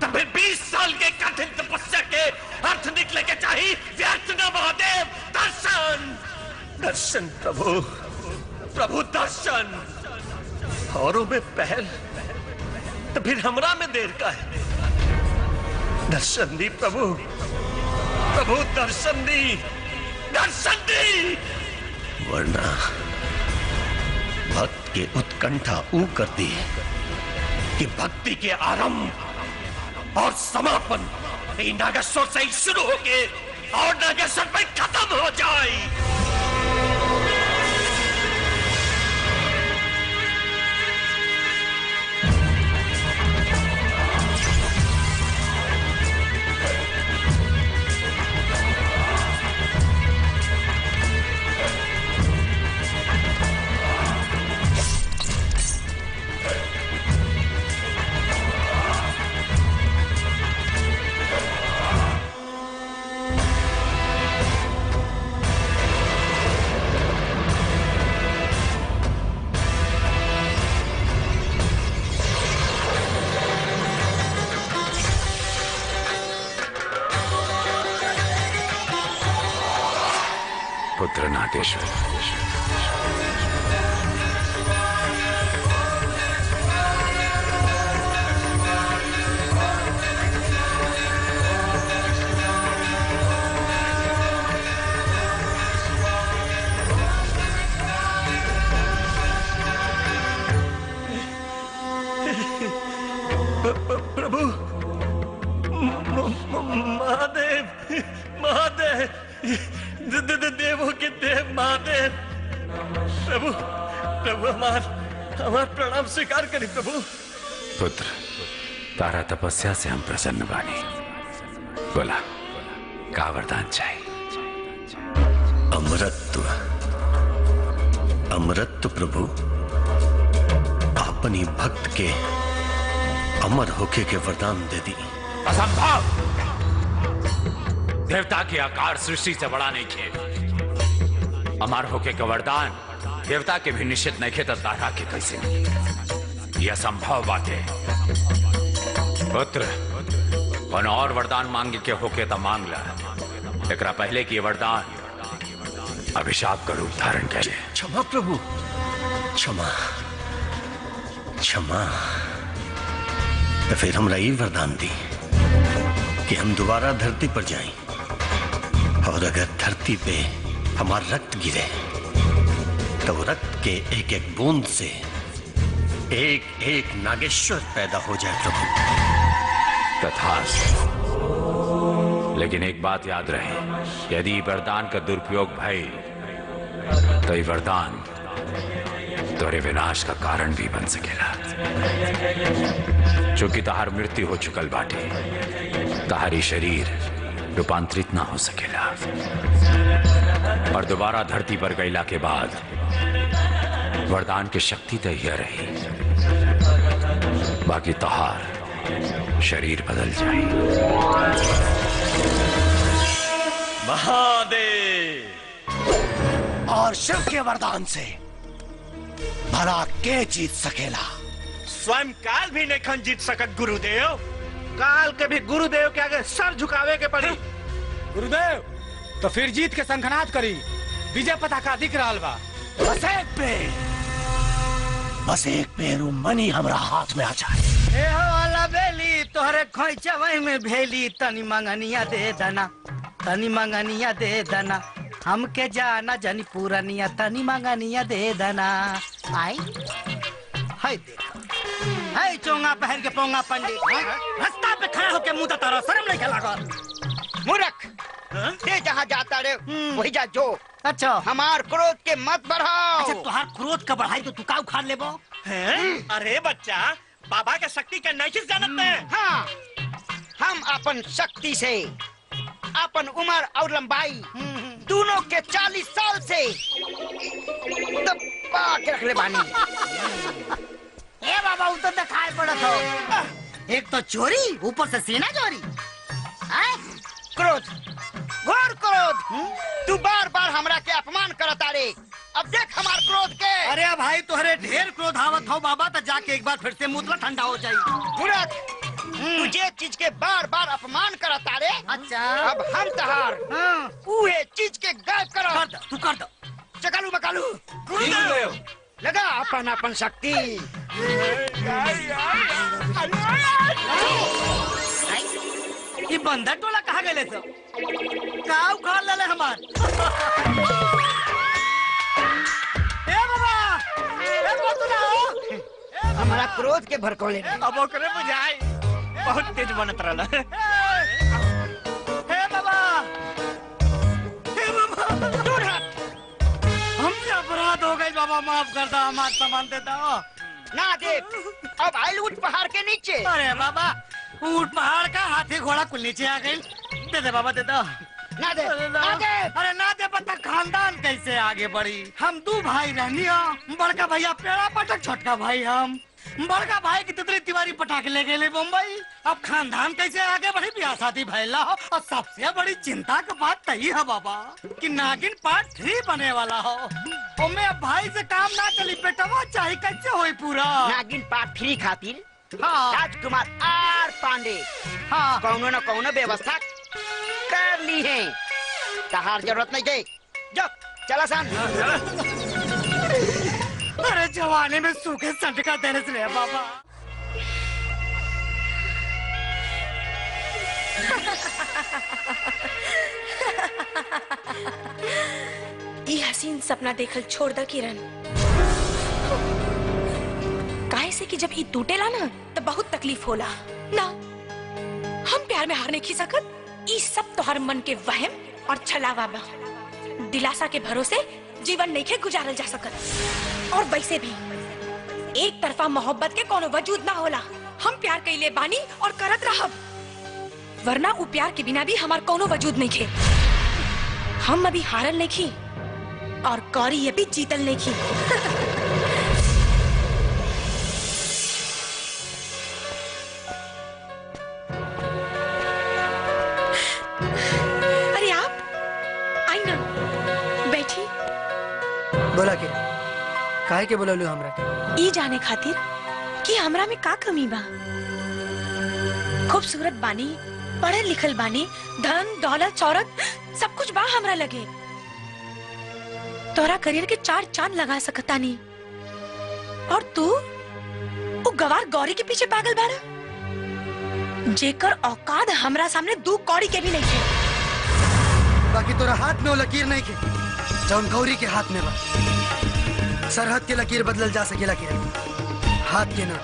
तब 20 साल के कठिन तपस्या के अर्थ निकले के चाहिए। व्यर्थ न महादेव दर्शन। दर्शन प्रभु, प्रभु दर्शन। औरों में पहल तो फिर हमरा में देर का है। दर्शन दी प्रभु, प्रभु दर्शन दी, दर्शन दी। वरना भक्त के उत्कंठा ऊ करती है कि भक्ति के आरंभ और समापन नागेश्वर से ही शुरू होके और नागेश्वर पे खत्म हो जाए। पुत्र नागेश्वर। प्रभु महादेव महादेव देवों के देव महादेव प्रभु प्रभु हमार प्रणाम स्वीकार करी प्रभु। पुत्र तारा तपस्या से हम प्रसन्न बानी। बोला का वरदान चाहिए? अमरत्व अमरत्व प्रभु अपनी भक्त के अमर होके के वरदान दे दी। असंभव। देवता के आकार सृष्टि से बड़ा नहीं खे। अमर होके का वरदान देवता के भी निश्चित नहीं खे तो तारा के कैसे नहीं? यह असंभव बात है। पुत्र कौन और वरदान मांगे के होके तो मांग ला। एकरा पहले की वरदान अभिशाप का रूप धारण करे। क्षमा प्रभु क्षमा क्षमा। तो फिर हमरा ये वरदान दी कि हम दोबारा धरती पर जाएं और अगर धरती पे हमारा रक्त गिरे तो रक्त के एक एक बूंद से एक एक नागेश्वर पैदा हो जाए प्रभु। तथास्तु। लेकिन एक बात याद रहे, यदि वरदान का दुरुपयोग भई तो ये वरदान तोरे विनाश का कारण भी बन सकेला। चूंकि तहार मृत्यु हो चुकल बाटे, तहारी शरीर रूपांतरित ना हो सकेला और दोबारा धरती पर गईला के बाद वरदान की शक्ति तो यह रही, बाकी तहार शरीर बदल जाए। महादेव और शिव के वरदान से भला के जीत सकेला? स्वयं काल भी नहीं जीत सकत गुरुदेव। काल के भी गुरुदेव के आगे सर झुकावे के पड़ी। गुरुदेव तो फिर जीत के संखनाद करी। विजय पताका दिख रहा बा। बस एक पेरू मनी हमरा हाथ में आ जाए। ए हो वाला बेली तोहरे खोइचा वही में भेली। तनी मंगनिया दे दना तनी मंगनिया दे दना। हमके जाना जानी पूरनिया तनी मंगनिया दे दना। आई हाय देखा हाय चोंगा पहन के पोंगा पंडित रास्ता पे खड़ा होके मुंह तारा शर्म नहीं लागल। मूर्ख ते जहाँ जाता रे वही जा जो। अच्छा हमार क्रोध के मत बढ़ाओ। अच्छा तुहार क्रोध का बढ़ाई तो तू का उखाड़ लेबो? अरे बच्चा बाबा के शक्ति के नहीं जानत में। हाँ हम अपन शक्ति से अपन उम्र और लंबाई दोनों के 40 साल से दबा के रख ले बानी। ए बाबा वो तो दिखाई पड़त हो। एक तो चोरी ऊपर से सीना चोरी। क्रोध घोर क्रोध। तू बार बार हमरा के अपमान करता रे। अब देख हमार क्रोध के। अरे भाई तुहरे ढेर क्रोध आवत हो बाबा तो जाके एक बार फिर से मुतला ठंडा हो जाए। तुझे चीज के बार बार अपमान करता रे। अच्छा अब हम तहार उहे चीज के गायब करो। तू कर दो। चकालू बकालू लगा अपन अपन शक्ति। ये बंदर टोला कहाँ गए सब? का उखाड़ ले हमार। ए बाबा ए बोतला हो। हमारा क्रोध के भड़कौले। अब ओकरे बुझाई बहुत तेज बनत रहला। हे बाबा हे बाबा दूर हट। हमसे अपराध हो गई बाबा माफ कर दो। हमारा सामान दे दो। ना दे अब आइल ऊंट पहाड़ के नीचे। अरे बाबा ऊंट पहाड़ का हाथी घोड़ा कुल नीचे आ गई। दे दे बाबा दे दो। ना दे अरे ना दे पता खानदान कैसे आगे बढ़ी। हम दो भाई रहनी हो। बड़का भैया पेड़ा पटक छोटका भाई हम। बड़का भाई की तितली तिवारी पटाखे ले गए मुंबई। अब खानदान कैसे आगे बढ़ी ब्याह शादी भैला हो। और सबसे बड़ी चिंता का बात तही है बाबा कि नागिन पार्ट 3 बने वाला हो। मैं अब भाई से काम ना चली बेटवा चाहे कैसे होई पूरा। नागिन पार्ट 3 खातिर हाँ। राजकुमार आर पांडे हाँ। कौनो न कौनो व्यवस्था कर ली है। तहार जरूरत नहीं है। जो चला सान। अरे जवानी में सूखे संट का दर्द ले बाबा। ये हसीन सपना देखल छोड़ द किरण। काहे से कि जब ये टूटेला ना तो बहुत तकलीफ होला ना। हम प्यार में हार नहीं खी सकत। ये सब तोहर मन के वहम और छलावा बा। दिलासा के भरोसे जीवन नहीं के गुजारल जा सकत। और वैसे भी एक तरफा मोहब्बत के कोनो वजूद ना होला। हम प्यार कइले बानी और करत रहब, वरना उ प्यार के बिना भी हमार कोनो वजूद नहीं खे। हम अभी हारल नहीं खी और गौरी ये भी जीतल नहीं खी। अरे आप आई ना, बैठी। बोला के काहे के बोललू हमरा के? ई जाने खातिर कि हमरा में का कमी बा। खूबसूरत बानी, पढ़ल लिखल बानी, धन दौलत शौहरत सब कुछ बा हमरा लगे। तोरा करियर के 4 चांद लगा सकता नहीं। और तू वो गवार गौरी के पीछे पागल बाड़ा, जेकर औकात हमरा सामने 2 कौड़ी के भी नहीं थे। बाकी तोरा हाथ में वो लकीर नहीं के जौन गौरी के हाथ में बा। सरहद के लकीर बदलल जा सकेला किरण, हाथ के ना।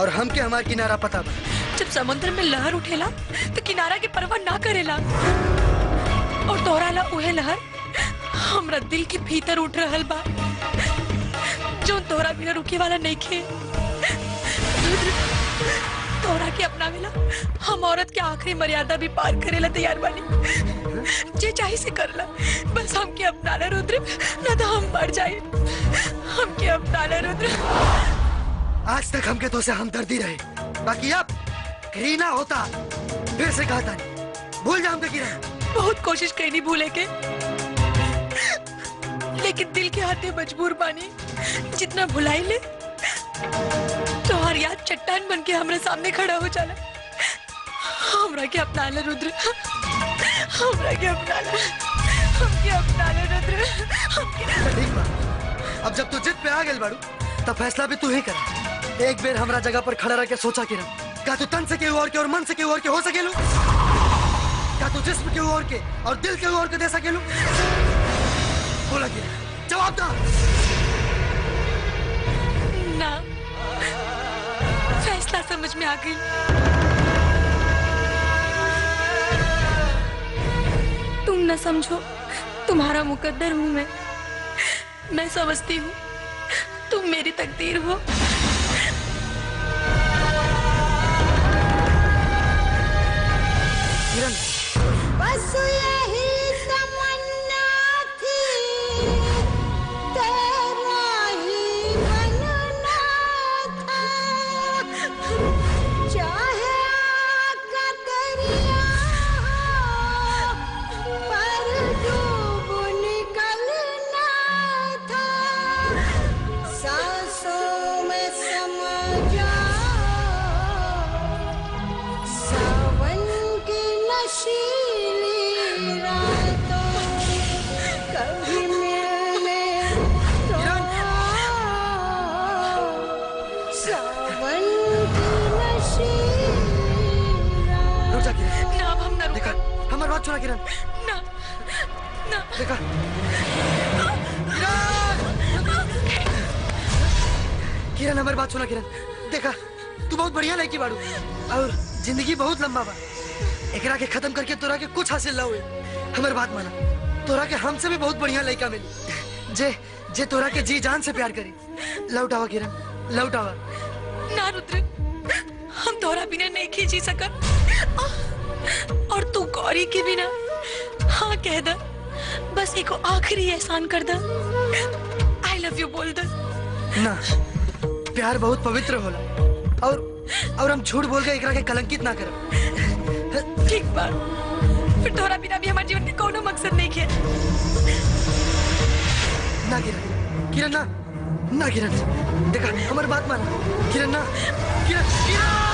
और हमके हमार किनारा पता बा। जब समुद्र में लहर उठेला तो किनारा के परवाह ना करेला। और तोरा ला उहे लहर हमरा दिल के भीतर उठ रहल बा, जो तोरा बिना रुके वाला नहीं खे। तोरा के अपना मिला हम औरत के आखिरी मर्यादा भी पार करेला तैयार बानी। जे चाहे से करला, बस हमके अपना ला रुद्र, ना तो हम मर जाए। हमके अपना ला रुद्र। आज तक हमके तो से हमदर्दी रहे, बाकी अब घृणा होता। फिर से कहता नहीं, भूल जा हमके किरण। बहुत कोशिश करी भूले के, लेकिन दिल के हाथे मजबूर बानी। जितना भुलाई ले तोहर याद चट्टान बन के हमरे सामने खड़ा हो जाला। हमरा के अपना ले रुद्र, हमरा के अपना ले, हमके अपना ले रुद्र, हमके। ठीक बा, अब जब तू जिद पे आ गेल बाड़ू तब फैसला भी तू ही कर। एक बेर हमरा जगह पर खड़ा रह के सोचा किरण, क्या तू तन से केहू और के और मन से केहू और के हो सकेलू? क्या तू जिस्म केहू और के और दिल केहू और के दे सकेलू? बोला किरण, जवाब दा। ना, फैसला समझ में आ गई। तुम न समझो, तुम्हारा मुकद्दर हूँ मैं समझती हूँ तुम मेरी तकदीर हो। किरण, बस यही तमन्ना थी, तेरा ही बनना था। चाहे आका दरिया पर डूब निकलना था। सांसों में समा जाओ, सावन की नशीली रातों, कभी मिलने तो आओ। सावन की नशीली रातों। रुक जा किरण। ना, अब हम ना रुका। हमारी बात सुना किरण। ना, ना। देखा किरण, हमारी बात सुना किरण। देखा, तू बहुत बढ़िया लड़की बाड़ू और जिंदगी बहुत लंबा बा। एकरा के खत्म करके तोरा के कुछ हासिल ना हुए। हमारी बात माना, तोरा के हमसे भी बहुत बढ़िया लड़का मिली जे तोरा के जी जान से प्यार करी। लौटावा किरण, लौटावा। ना रुद्र, हम तोरा बिना नहीं खींची सकत। और तू गौरी के बिना हाँ कह द, बस एको आखिरी एहसान कर द। आई लव यू बोल द। ना, प्यार बहुत पवित्र होला और हम झूठ बोल के एकरा के कलंकित ना करब। ठीक बा, फिर तोरा बिना भी हमारे जीवन के कोनो मकसद नहीं है। ना किरण, किरण ना, ना किरण। देखा, हमारी बात माना किरण। ना किरण, किरण।